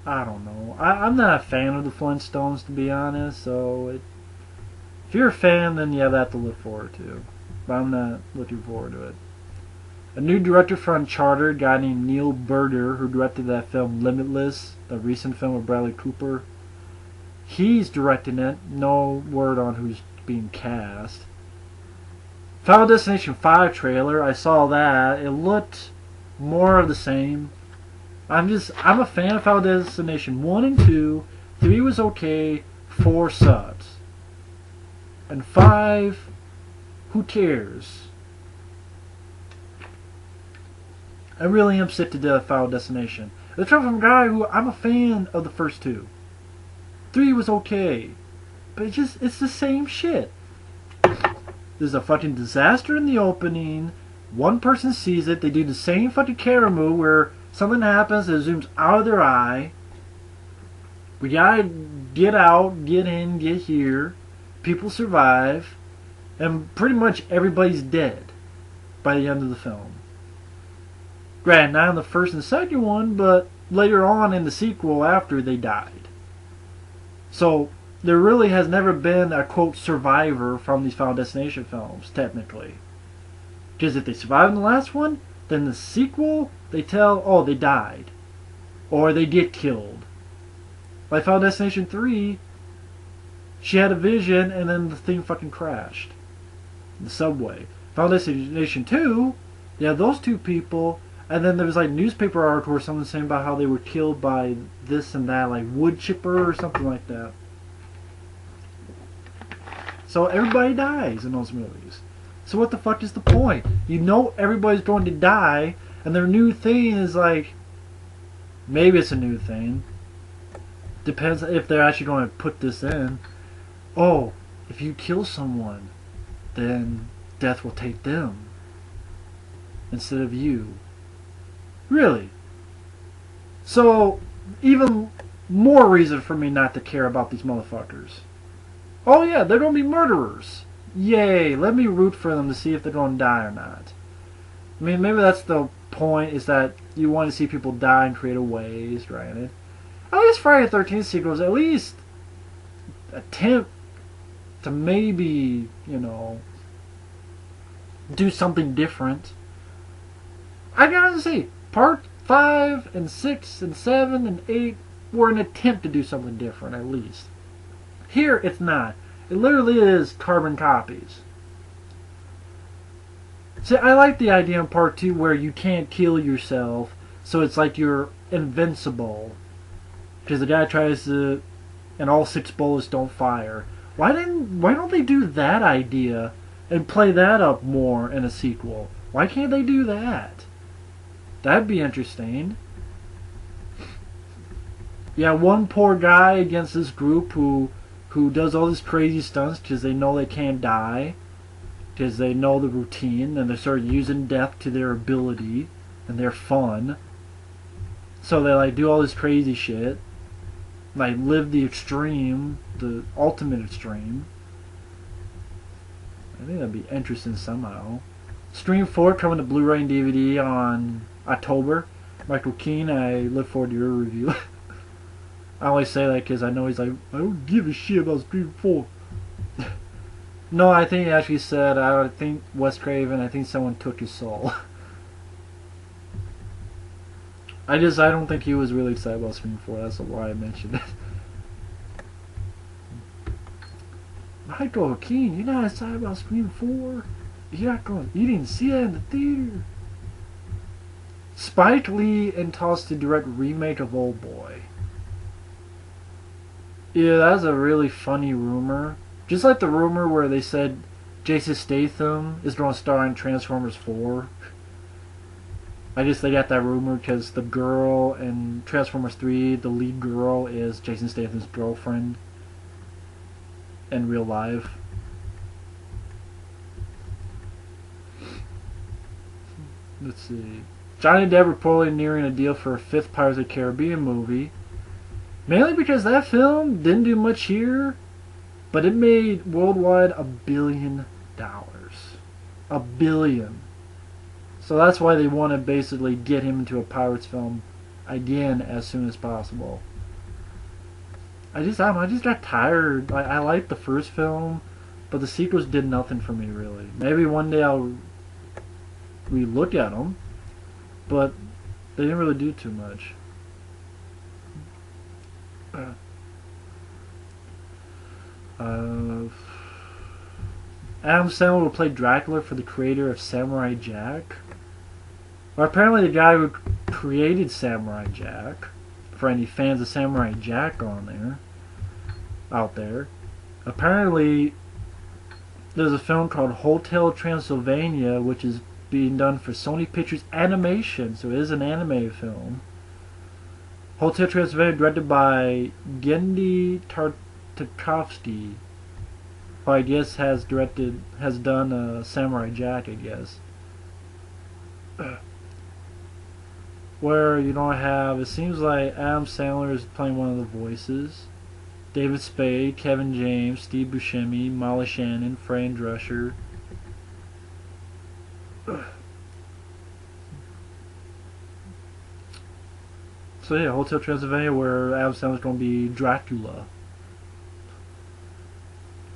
I don't know. I'm not a fan of The Flintstones, to be honest. So, if you're a fan, then you have that to look forward to. But I'm not looking forward to it. A new director for Uncharted, a guy named Neil Burger, who directed that film Limitless, the recent film with Bradley Cooper. He's directing it. No word on who's being cast. Final Destination 5 trailer, I saw that. It looked more of the same. I'm a fan of Final Destination 1 and 2. 3 was okay. 4 sucks. And 5, who cares? I really am sick to death of Final Destination. It's from a guy who I'm a fan of the first 2. 3 was okay. But it's the same shit. There's a fucking disaster in the opening. One person sees it. They do the same fucking camera move where something happens. It zooms out of their eye. We gotta get out, get in, get here. People survive. And pretty much everybody's dead by the end of the film. Granted, not in the first and second one, but later on in the sequel after they died. So there really has never been a, quote, survivor from these Final Destination films, technically. Because if they survive in the last one, then the sequel, they tell, oh, they died. Or they get killed. Like Final Destination 3, she had a vision and then the thing fucking crashed. The subway. Final Destination 2, you have those two people, and then there was like newspaper article or something saying about how they were killed by this and that, like wood chipper or something like that. So everybody dies in those movies. So what the fuck is the point? You know everybody's going to die, and their new thing is like, maybe it's a new thing. Depends if they're actually going to put this in. Oh, if you kill someone, then death will take them instead of you. Really? So, even more reason for me not to care about these motherfuckers. Oh yeah, they're going to be murderers. Yay, let me root for them to see if they're going to die or not. I mean, maybe that's the point, is that you want to see people die in creative ways, granted. At least Friday the 13th sequels at least attempt to maybe, you know, do something different. I gotta say, part 5 and 6 and 7 and 8 were an attempt to do something different, at least. Here, it's not. It literally is carbon copies. See, I like the idea in part 2 where you can't kill yourself, so it's like you're invincible. Because the guy tries to, and all 6 bullets don't fire. Why don't they do that idea and play that up more in a sequel? Why can't they do that? That'd be interesting. Yeah, one poor guy against this group who does all these crazy stunts because they know they can't die, because they know the routine, and they start using death to their ability and their fun. So they like do all this crazy shit, like live the extreme, the ultimate extreme. I think that'd be interesting somehow. Stream 4 coming to Blu-ray and DVD on October. Michael Keane, I look forward to your review. I always say that because I know he's like, I don't give a shit about Stream 4. No, I think he actually said, I think Wes Craven, I think someone took his soul. I don't think he was really excited about Scream 4. That's why I mentioned it. Michael Keane, you're not excited about Scream 4? You didn't see that in the theater. Spike Lee and tossed to direct remake of Old Boy. Yeah, that's a really funny rumor. Just like the rumor where they said Jason Statham is going to star in Transformers 4. I guess they got that rumor because the girl in Transformers 3, the lead girl, is Jason Statham's girlfriend in real life. Let's see. Johnny Depp reportedly nearing a deal for a 5th Pirates of the Caribbean movie. Mainly because that film didn't do much here, but it made worldwide $1 billion. $1 billion. So that's why they want to basically get him into a Pirates film again as soon as possible. I just got tired. I liked the first film, but the sequels did nothing for me really. Maybe one day I'll re-look at them, but they didn't really do too much. Adam Sandler will play Dracula for the creator of Samurai Jack. Well, apparently the guy who created Samurai Jack, for any fans of Samurai Jack out there, apparently there's a film called Hotel Transylvania, which is being done for Sony Pictures Animation, so it is an anime film. Hotel Transylvania, directed by Genndy Tartakovsky. who I guess has done Samurai Jack, I guess. Where you don't have, it seems like Adam Sandler is playing one of the voices. David Spade, Kevin James, Steve Buscemi, Molly Shannon, Fran Drescher. So yeah, Hotel Transylvania, where Adam Sandler's going to be Dracula.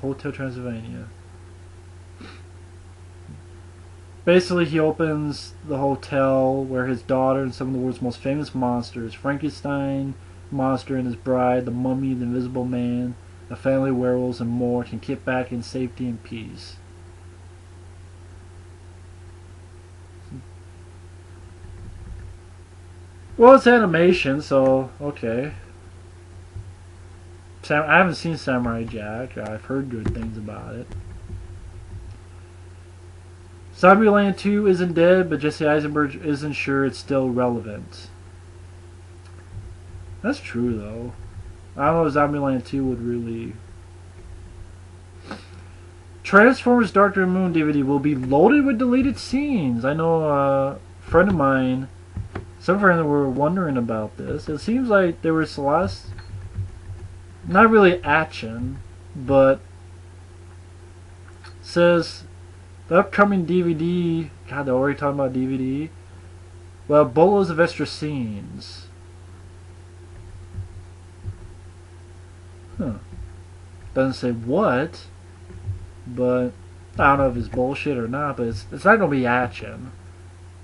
Hotel Transylvania. Basically, he opens the hotel where his daughter and some of the world's most famous monsters, Frankenstein monster and his bride, the Mummy, the Invisible Man, a family of werewolves, and more, can get back in safety and peace. Well, it's animation, so okay. I haven't seen Samurai Jack. I've heard good things about it. Zombieland 2 isn't dead, but Jesse Eisenberg isn't sure it's still relevant. That's true, though. I don't know if Zombieland 2 would really... Transformers Dark Moon DVD will be loaded with deleted scenes. I know a friend of mine, some friends were wondering about this. It seems like there was a lot of, not really action, but says the upcoming DVD, God, they're already talking about DVD. Well, bolos of extra scenes. Huh. Doesn't say what, but I don't know if it's bullshit or not, but it's not going to be action.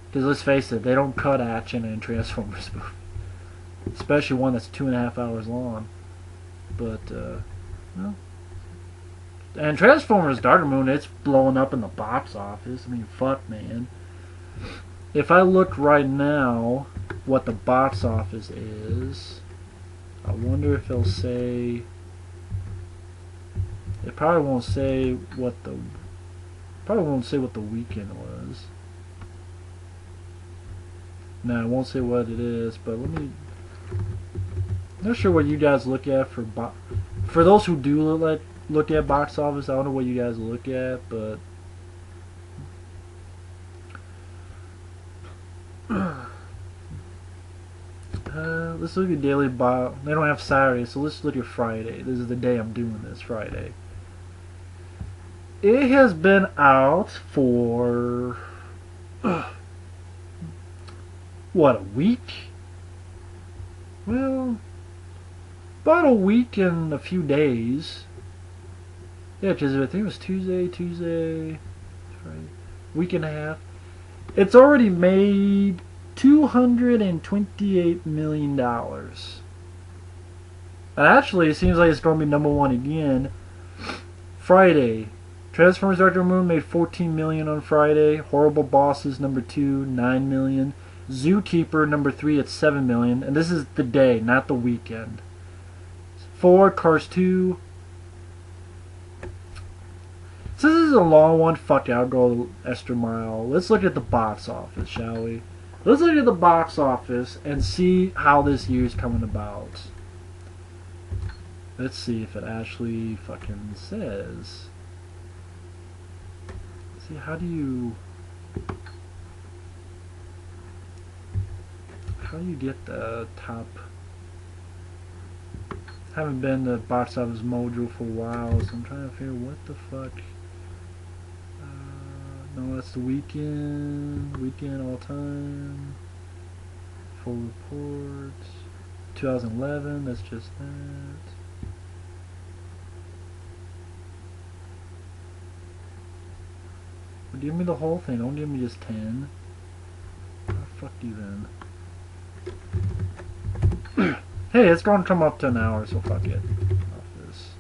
Because let's face it, they don't cut action in Transformers movie. Especially one that's 2.5 hours long. But, well. And Transformers Dark Moon, it's blowing up in the box office. I mean, fuck, man. If I look right now what the box office is, I wonder if it'll say... It probably won't say what the weekend was. No, it won't say what it is, but let me... I'm not sure what you guys look at for those who do look at box office. I don't know what you guys look at, but let's look at daily box. They don't have Saturday, so let's look at Friday. This is the day I'm doing this, Friday. It has been out for what, a week? Well, about a week and a few days. Yeah, because I think it was Tuesday, Friday, week and a half. It's already made $228 million. And actually, it seems like it's going to be #1 again. Friday, Transformers Dark Moon made $14 million on Friday. Horrible Bosses #2, $9 million. Zookeeper #3 at $7 million. And this is the day, not the weekend. 4, Cars 2. Since this is a long one, fuck it, I'll go extra mile. Let's look at the box office, shall we? Let's look at the box office and see how this year's coming about. Let's see if it actually fucking says. Let's see, how do you get the top? Haven't been to box office mojo for a while, so I'm trying to figure what the fuck. No, that's the weekend all time. Full reports. 2011, that's just that. Well, give me the whole thing, don't give me just 10. Oh, fuck you then. Hey, it's going to come up to an hour, so fuck it. Off this.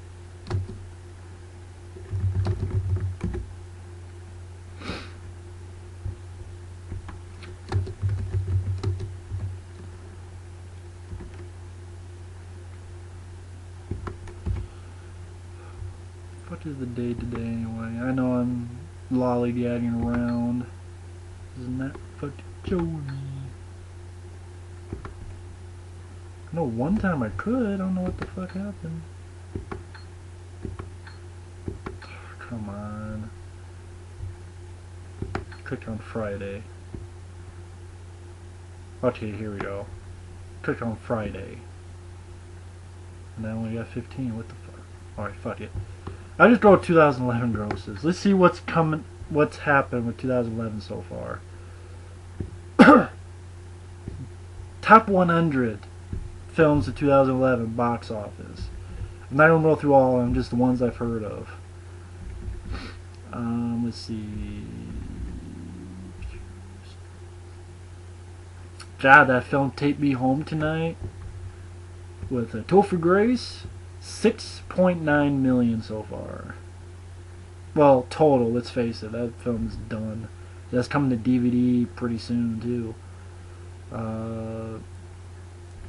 What is the day today anyway? I know I'm lollygagging around. Isn't that fucking killing me? No, one time I could. I don't know what the fuck happened. come on. Click on Friday. Okay, here we go. Click on Friday. Now we got 15. What the fuck? Alright, fuck it. I just go 2011 grosses. Let's see what's coming. What's happened with 2011 so far. Top 100 films of 2011 box office. I'm not gonna go through all of them, just the ones I've heard of. Let's see. God, that film Take Me Home Tonight with Topher Grace, 6.9 million so far. Well, total. Let's face it, that film's done. That's coming to DVD pretty soon too.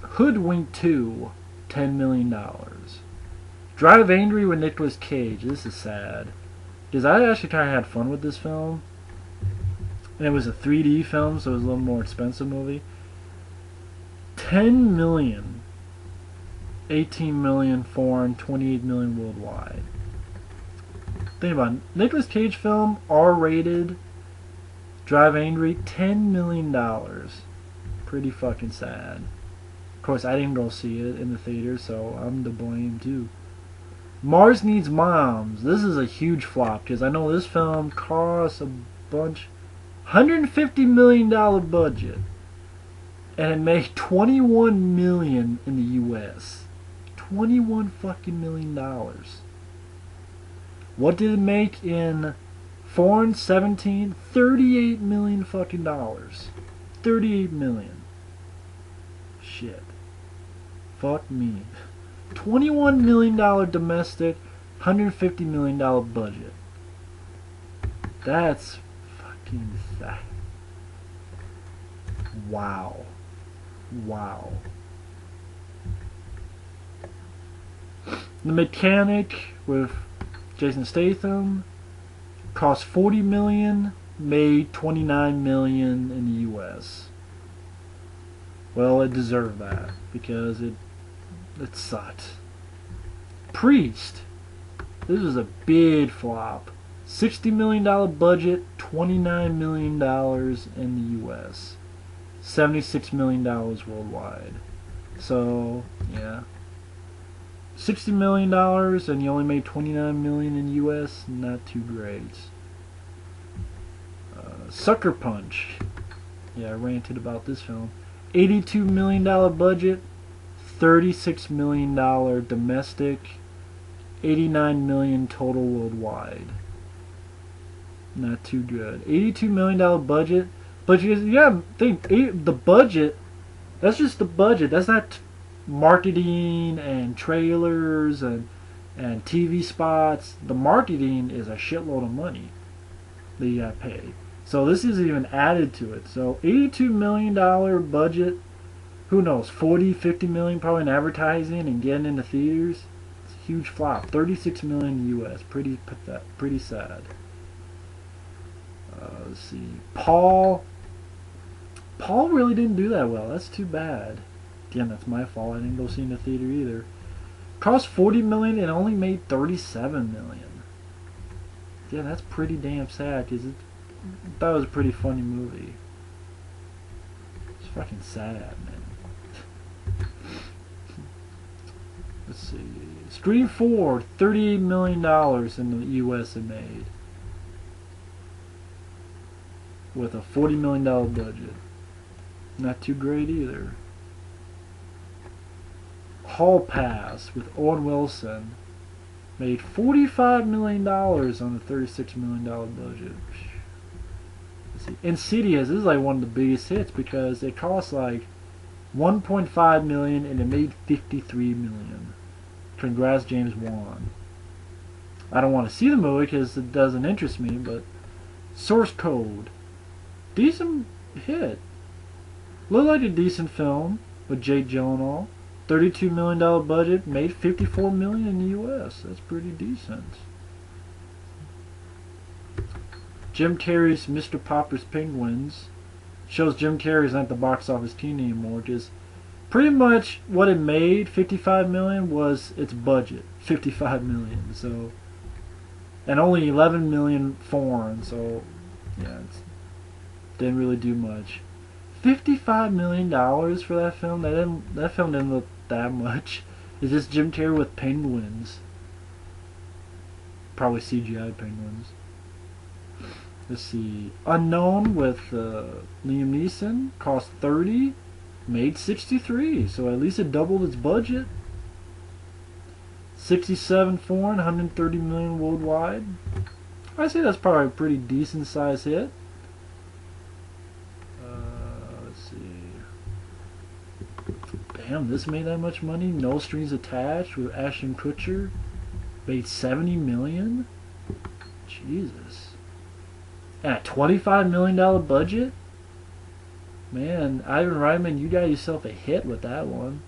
Hoodwink 2, $10 million. Drive Angry with Nicolas Cage. This is sad. Because I actually kind of had fun with this film. And it was a 3D film, so it was a little more expensive movie. 10 million. 18 million foreign, 28 million worldwide. Think about it. Nicolas Cage film, R-rated. Drive Angry, $10 million. Pretty fucking sad. Of course, I didn't go see it in the theater, so I'm to blame too. Mars Needs Moms. This is a huge flop because I know this film costs a bunch. $150 million budget, and it made $21 million in the U.S. $21 fucking million. What did it make in foreign? 17, $38 million fucking dollars. 38 million. Shit. Fuck me. $21 million domestic, $150 million budget. That's fucking sad. Wow. Wow. The Mechanic with Jason Statham cost $40 million, made $29 million in the U.S. Well, it deserved that because it sucked. Priest. This is a big flop. $60 million budget, $29 million in the U.S. $76 million worldwide. So, yeah. $60 million and you only made $29 million in the U.S. Not too great. Sucker Punch. Yeah, I ranted about this film. $82 million budget, $36 million domestic, $89 million total worldwide. Not too good. $82 million budget, but yeah, think the budget. That's just the budget. That's not marketing and trailers and TV spots. The marketing is a shitload of money that you got paid. So this isn't even added to it. So $82 million budget. Who knows? 40, 50 million probably in advertising and getting into theaters. It's a huge flop. 36 million U.S. Pretty pathetic. Pretty sad. Let's see. Paul really didn't do that well. That's too bad. Again, that's my fault. I didn't go see it in the theater either. Cost 40 million and only made 37 million. Yeah, that's pretty damn sad because I thought it was a pretty funny movie. It's fucking sad, man. Let's see. Scream 4, $38 million in the U.S. it made. With a $40 million budget. Not too great either. Hall Pass with Owen Wilson made $45 million on a $36 million budget. Let's see. Insidious, this is like one of the biggest hits because it cost like $1.5 million and it made $53 million. Congrats, James Wan. I don't want to see the movie because it doesn't interest me, but Source Code. Decent hit. Looked like a decent film with Jake Gyllenhaal. $32 million budget, made $54 million in the U.S. That's pretty decent. Jim Carrey's Mr. Popper's Penguins shows Jim Carrey's not the box office king anymore. Just pretty much what it made, $55 million, was its budget, $55 million. So and only 11 million foreign. So yeah, it didn't really do much. $55 million for that film. That film didn't look that much. It's just Jim Carrey with penguins. Probably CGI penguins. Let's see. Unknown with Liam Neeson cost 30, made 63. So at least it doubled its budget. 67 foreign, 130 million worldwide. I say that's probably a pretty decent size hit. Let's see. Damn, this made that much money. No Strings Attached with Ashton Kutcher. Made 70 million. Jesus. And a $25 million budget? Man, Ivan Reitman, you got yourself a hit with that one.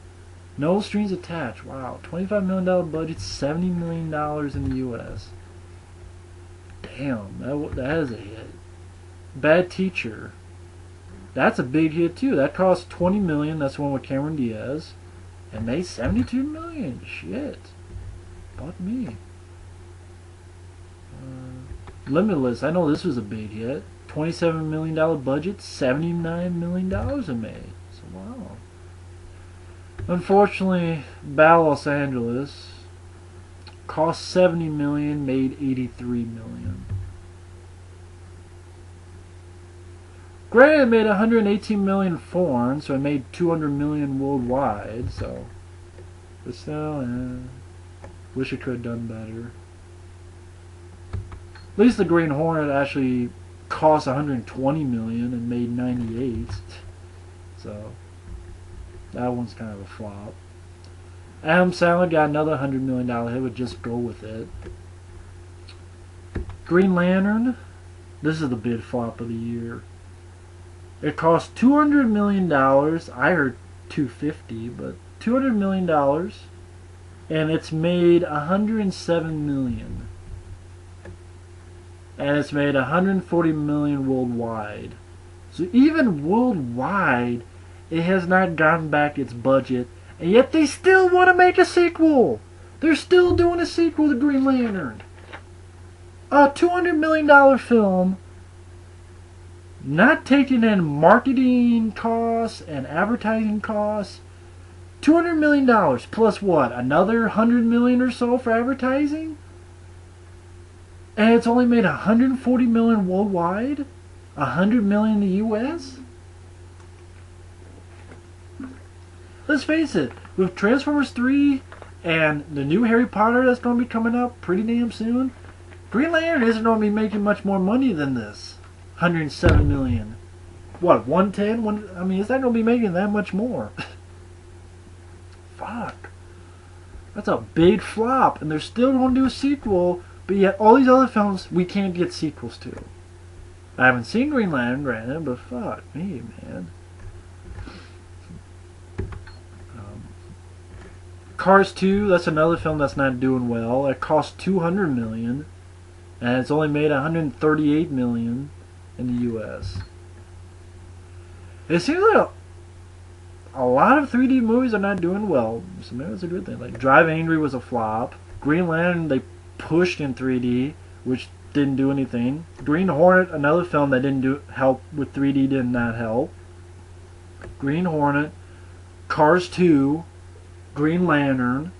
No Strings Attached. Wow. $25 million budget, $70 million in the U.S. Damn, that is a hit. Bad Teacher. That's a big hit too. That cost $20 million. That's the one with Cameron Diaz. And made $72 million. Shit. Fuck me. Limitless. I know this was a big hit. $27 million budget, $79 million it made. So wow. Unfortunately, Battle Los Angeles cost $70 million, made $83 million. Granted, it made $118 million foreign, so it made $200 million worldwide. So, but still, wish it could have done better. At least the Green Hornet actually cost $120 million and made 98. So that one's kind of a flop. Adam Sandler got another $100 million hit. Would just go with it. Green Lantern. This is the big flop of the year. It cost $200 million. I heard $250, but $200 million, and it's made $107 million. And it's made $140 million worldwide. So even worldwide, it has not gotten back its budget, and yet they still want to make a sequel. They're still doing a sequel to Green Lantern. A $200 million film, not taking in marketing costs and advertising costs. $200 million plus what? Another $100 million or so for advertising? And it's only made $140 million worldwide? $100 million in the U.S.? Let's face it, with Transformers 3 and the new Harry Potter that's going to be coming up pretty damn soon, Green Lantern isn't going to be making much more money than this. $107 million. What, 110? I mean, is that going to be making that much more? Fuck. That's a big flop, and they're still going to do a sequel, but yet all these other films we can't get sequels to. I haven't seen Green Lantern, granted, but fuck me, man. Cars 2, that's another film that's not doing well. It cost $200 million, and it's only made $138 million in the U.S. It seems like a lot of 3D movies are not doing well, so maybe that's a good thing. Like Drive Angry was a flop. Green Lantern they pushed in 3D, which didn't do anything. Green Hornet, another film that didn't help with 3D, did not help. Green Hornet, Cars 2, Green Lantern,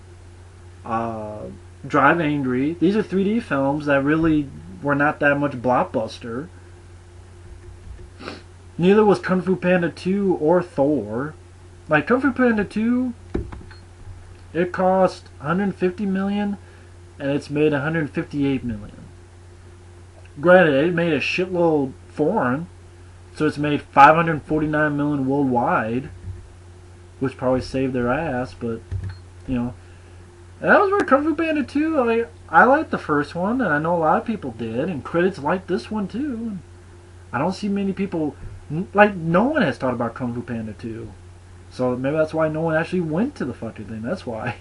Drive Angry. These are 3D films that really were not that much blockbuster. Neither was Kung Fu Panda 2 or Thor. Like Kung Fu Panda 2, it cost $150 million, and it's made $158 million. Granted, it made a shitload foreign, so it's made $549 million worldwide, which probably saved their ass, but, you know. And that was where Kung Fu Panda 2, I liked the first one, and I know a lot of people did, and critics liked this one too. I don't see many people, like, no one has thought about Kung Fu Panda 2. So maybe that's why no one actually went to the fucking thing, that's why.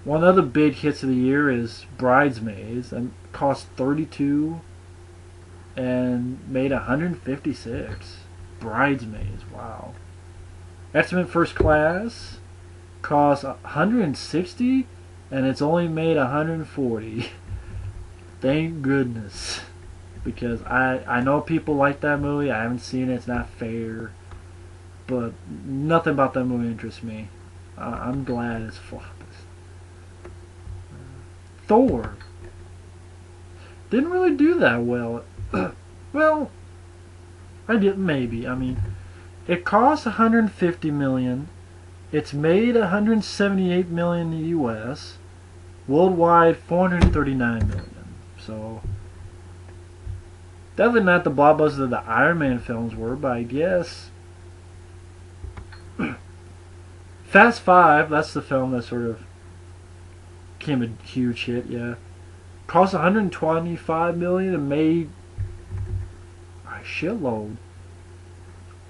One other big hits of the year is Bridesmaids, and cost $32 and made $156. Bridesmaids, wow. X-Men First Class cost $160 and it's only made $140. Thank goodness. Because I know people like that movie. I haven't seen it. It's not fair. But nothing about that movie interests me. I'm glad it's flopped. Thor didn't really do that well. Well, I did maybe. I mean, it cost 150 million. It's made 178 million in the U.S. Worldwide, 439 million. So definitely not the blockbuster the Iron Man films were, but I guess Fast Five. That's the film that sort of became a huge hit. Yeah, cost 125 million and made a shitload.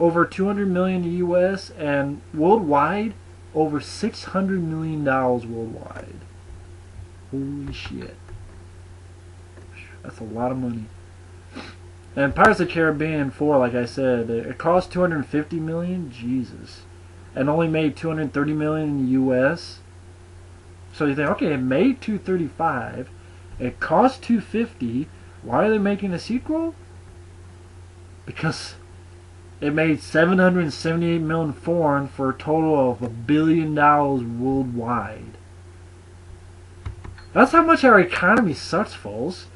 Over 200 million in the U.S. and worldwide, over $600 million worldwide. Holy shit. That's a lot of money. And Pirates of the Caribbean 4, like I said, it cost 250 million. Jesus. And only made 230 million in the U.S. So you think, okay, it made 235. It cost 250. Why are they making a sequel? Because it made 778 million foreign for a total of $1 billion worldwide. That's how much our economy sucks, folks.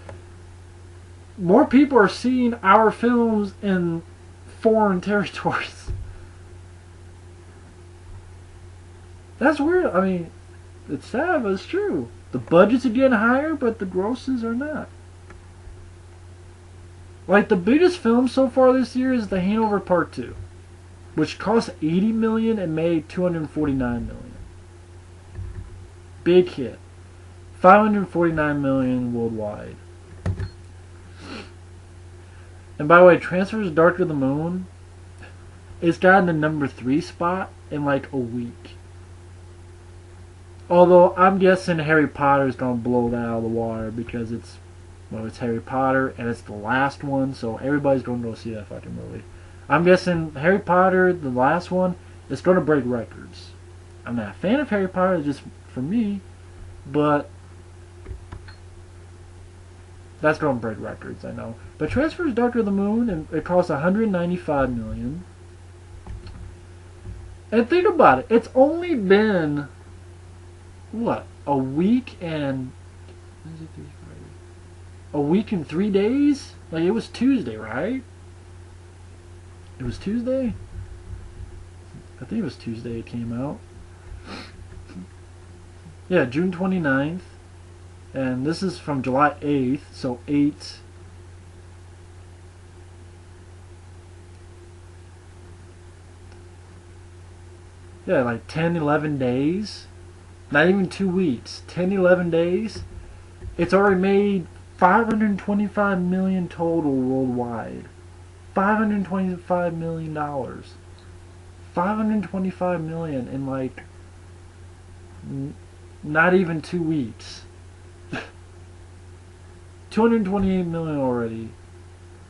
More people are seeing our films in foreign territories. That's weird. I mean, it's sad, but it's true. The budgets are getting higher, but the grosses are not. Like, the biggest film so far this year is The Hangover Part 2, which cost 80 million and made 249 million. Big hit. 549 million worldwide. And by the way, Transformers Dark of the Moon, it's gotten the number 3 spot in like a week. Although I'm guessing Harry Potter is going to blow that out of the water because it's Harry Potter and it's the last one, so everybody's going to go see that fucking movie. I'm guessing Harry Potter, the last one, is going to break records. I'm not a fan of Harry Potter, just for me, but that's going to break records, I know. But Transformers Dark of the Moon, and it cost 195 million. And think about it, it's only been what, a week and 3 days? Like, it was Tuesday, right? It was Tuesday? I think it was Tuesday it came out. Yeah, June 29th. And this is from July 8th, so 8. Yeah, like 10, 11 days. Not even 2 weeks. 10, 11 days. It's already made $525 million total worldwide. $525 million. $525 million in like not even 2 weeks. 228 million already.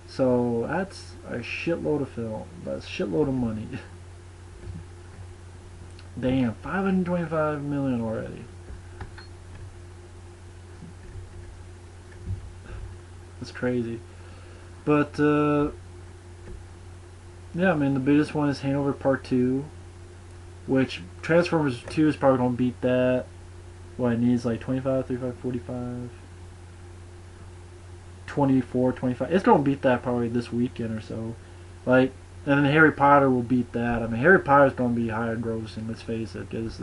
So that's a shitload of film. That's a shitload of money. Damn, 525 million already. That's crazy. But yeah, I mean, the biggest one is Hangover Part 2, which Transformers 2 is probably going to beat that. What, it needs like 25, 35, 45, 24, 25. It's going to beat that probably this weekend or so. Like, and then Harry Potter will beat that. I mean, Harry Potter's going to be higher grossing, let's face it, because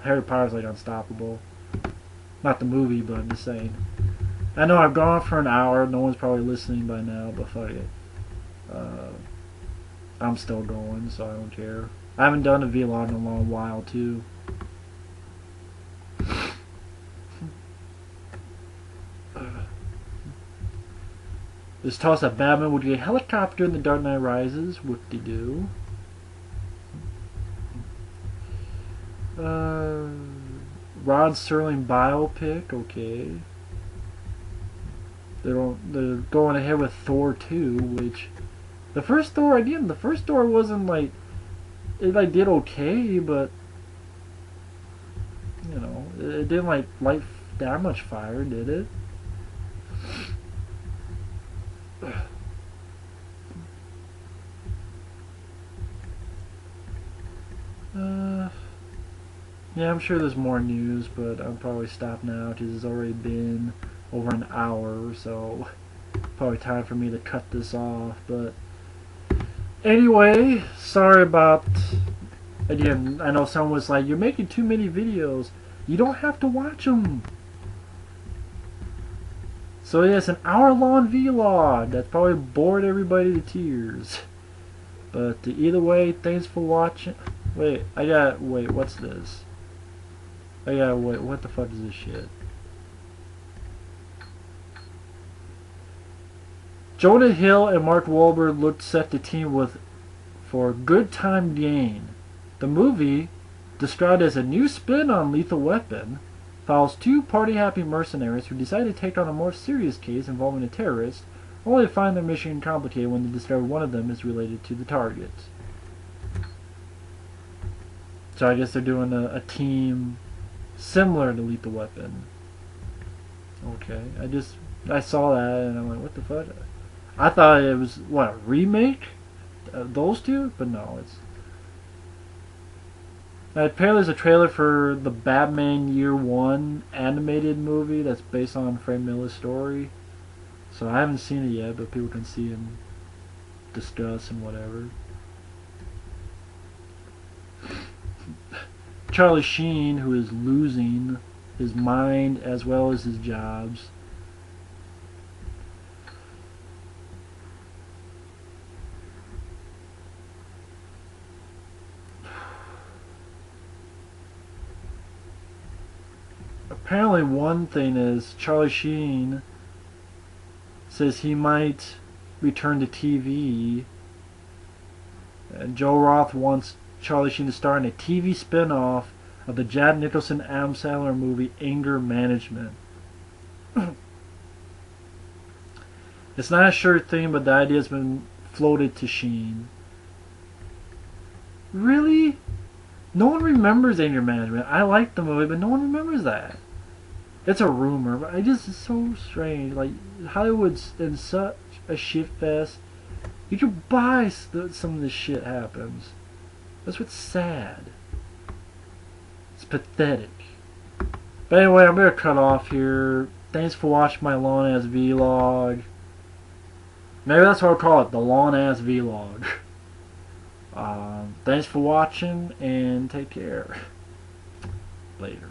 Harry Potter's like unstoppable. Not the movie, but I'm just saying. I know I've gone for an hour. No one's probably listening by now, but fuck it. I'm still going, so I don't care. I haven't done a vlog in a long while, too. This toss that Batman would get a helicopter in The Dark Knight Rises. Whoop-de-doo. Rod Serling biopic. Okay. They're going ahead with Thor 2, which the first Thor wasn't like, it like did okay, but you know, it didn't like light that much fire, did it? I'm sure there's more news, but I'll probably stop now because it's already been over an hour, so probably time for me to cut this off. But anyway, sorry about, again, I know someone was like, you're making too many videos. You don't have to watch them. So yeah, it's an hour-long vlog that's probably bored everybody to tears. But either way, thanks for watching. Wait, what's this? Wait, what the fuck is this shit? Jonah Hill and Mark Wahlberg looked set to team with for Good Time Gain. The movie, described as a new spin on Lethal Weapon, follows two party-happy mercenaries who decide to take on a more serious case involving a terrorist, only to find their mission complicated when they discover one of them is related to the target. So I guess they're doing a team similar to Lethal Weapon. Okay, I saw that and I'm like, what the fuck? I thought it was, what, a remake? Those two? But no, it's... apparently there's a trailer for the Batman Year One animated movie that's based on Frank Miller's story. So I haven't seen it yet, but people can see and discuss and whatever. Charlie Sheen, who is losing his mind as well as his jobs. Apparently one thing is Charlie Sheen says he might return to TV, and Joe Roth wants Charlie Sheen to star in a TV spin-off of the Jack Nicholson Adam Sandler movie Anger Management. It's not a sure thing, but the idea has been floated to Sheen. Really? No one remembers Anger Management. I like the movie, but no one remembers that. It's a rumor, but it's so strange. Like, Hollywood's in such a shit fest. You can buy some of this shit happens. That's what's sad. It's pathetic. But anyway, I'm gonna cut off here. Thanks for watching my long-ass vlog. Maybe that's what I'll call it, the long-ass vlog. Thanks for watching, and take care. Later.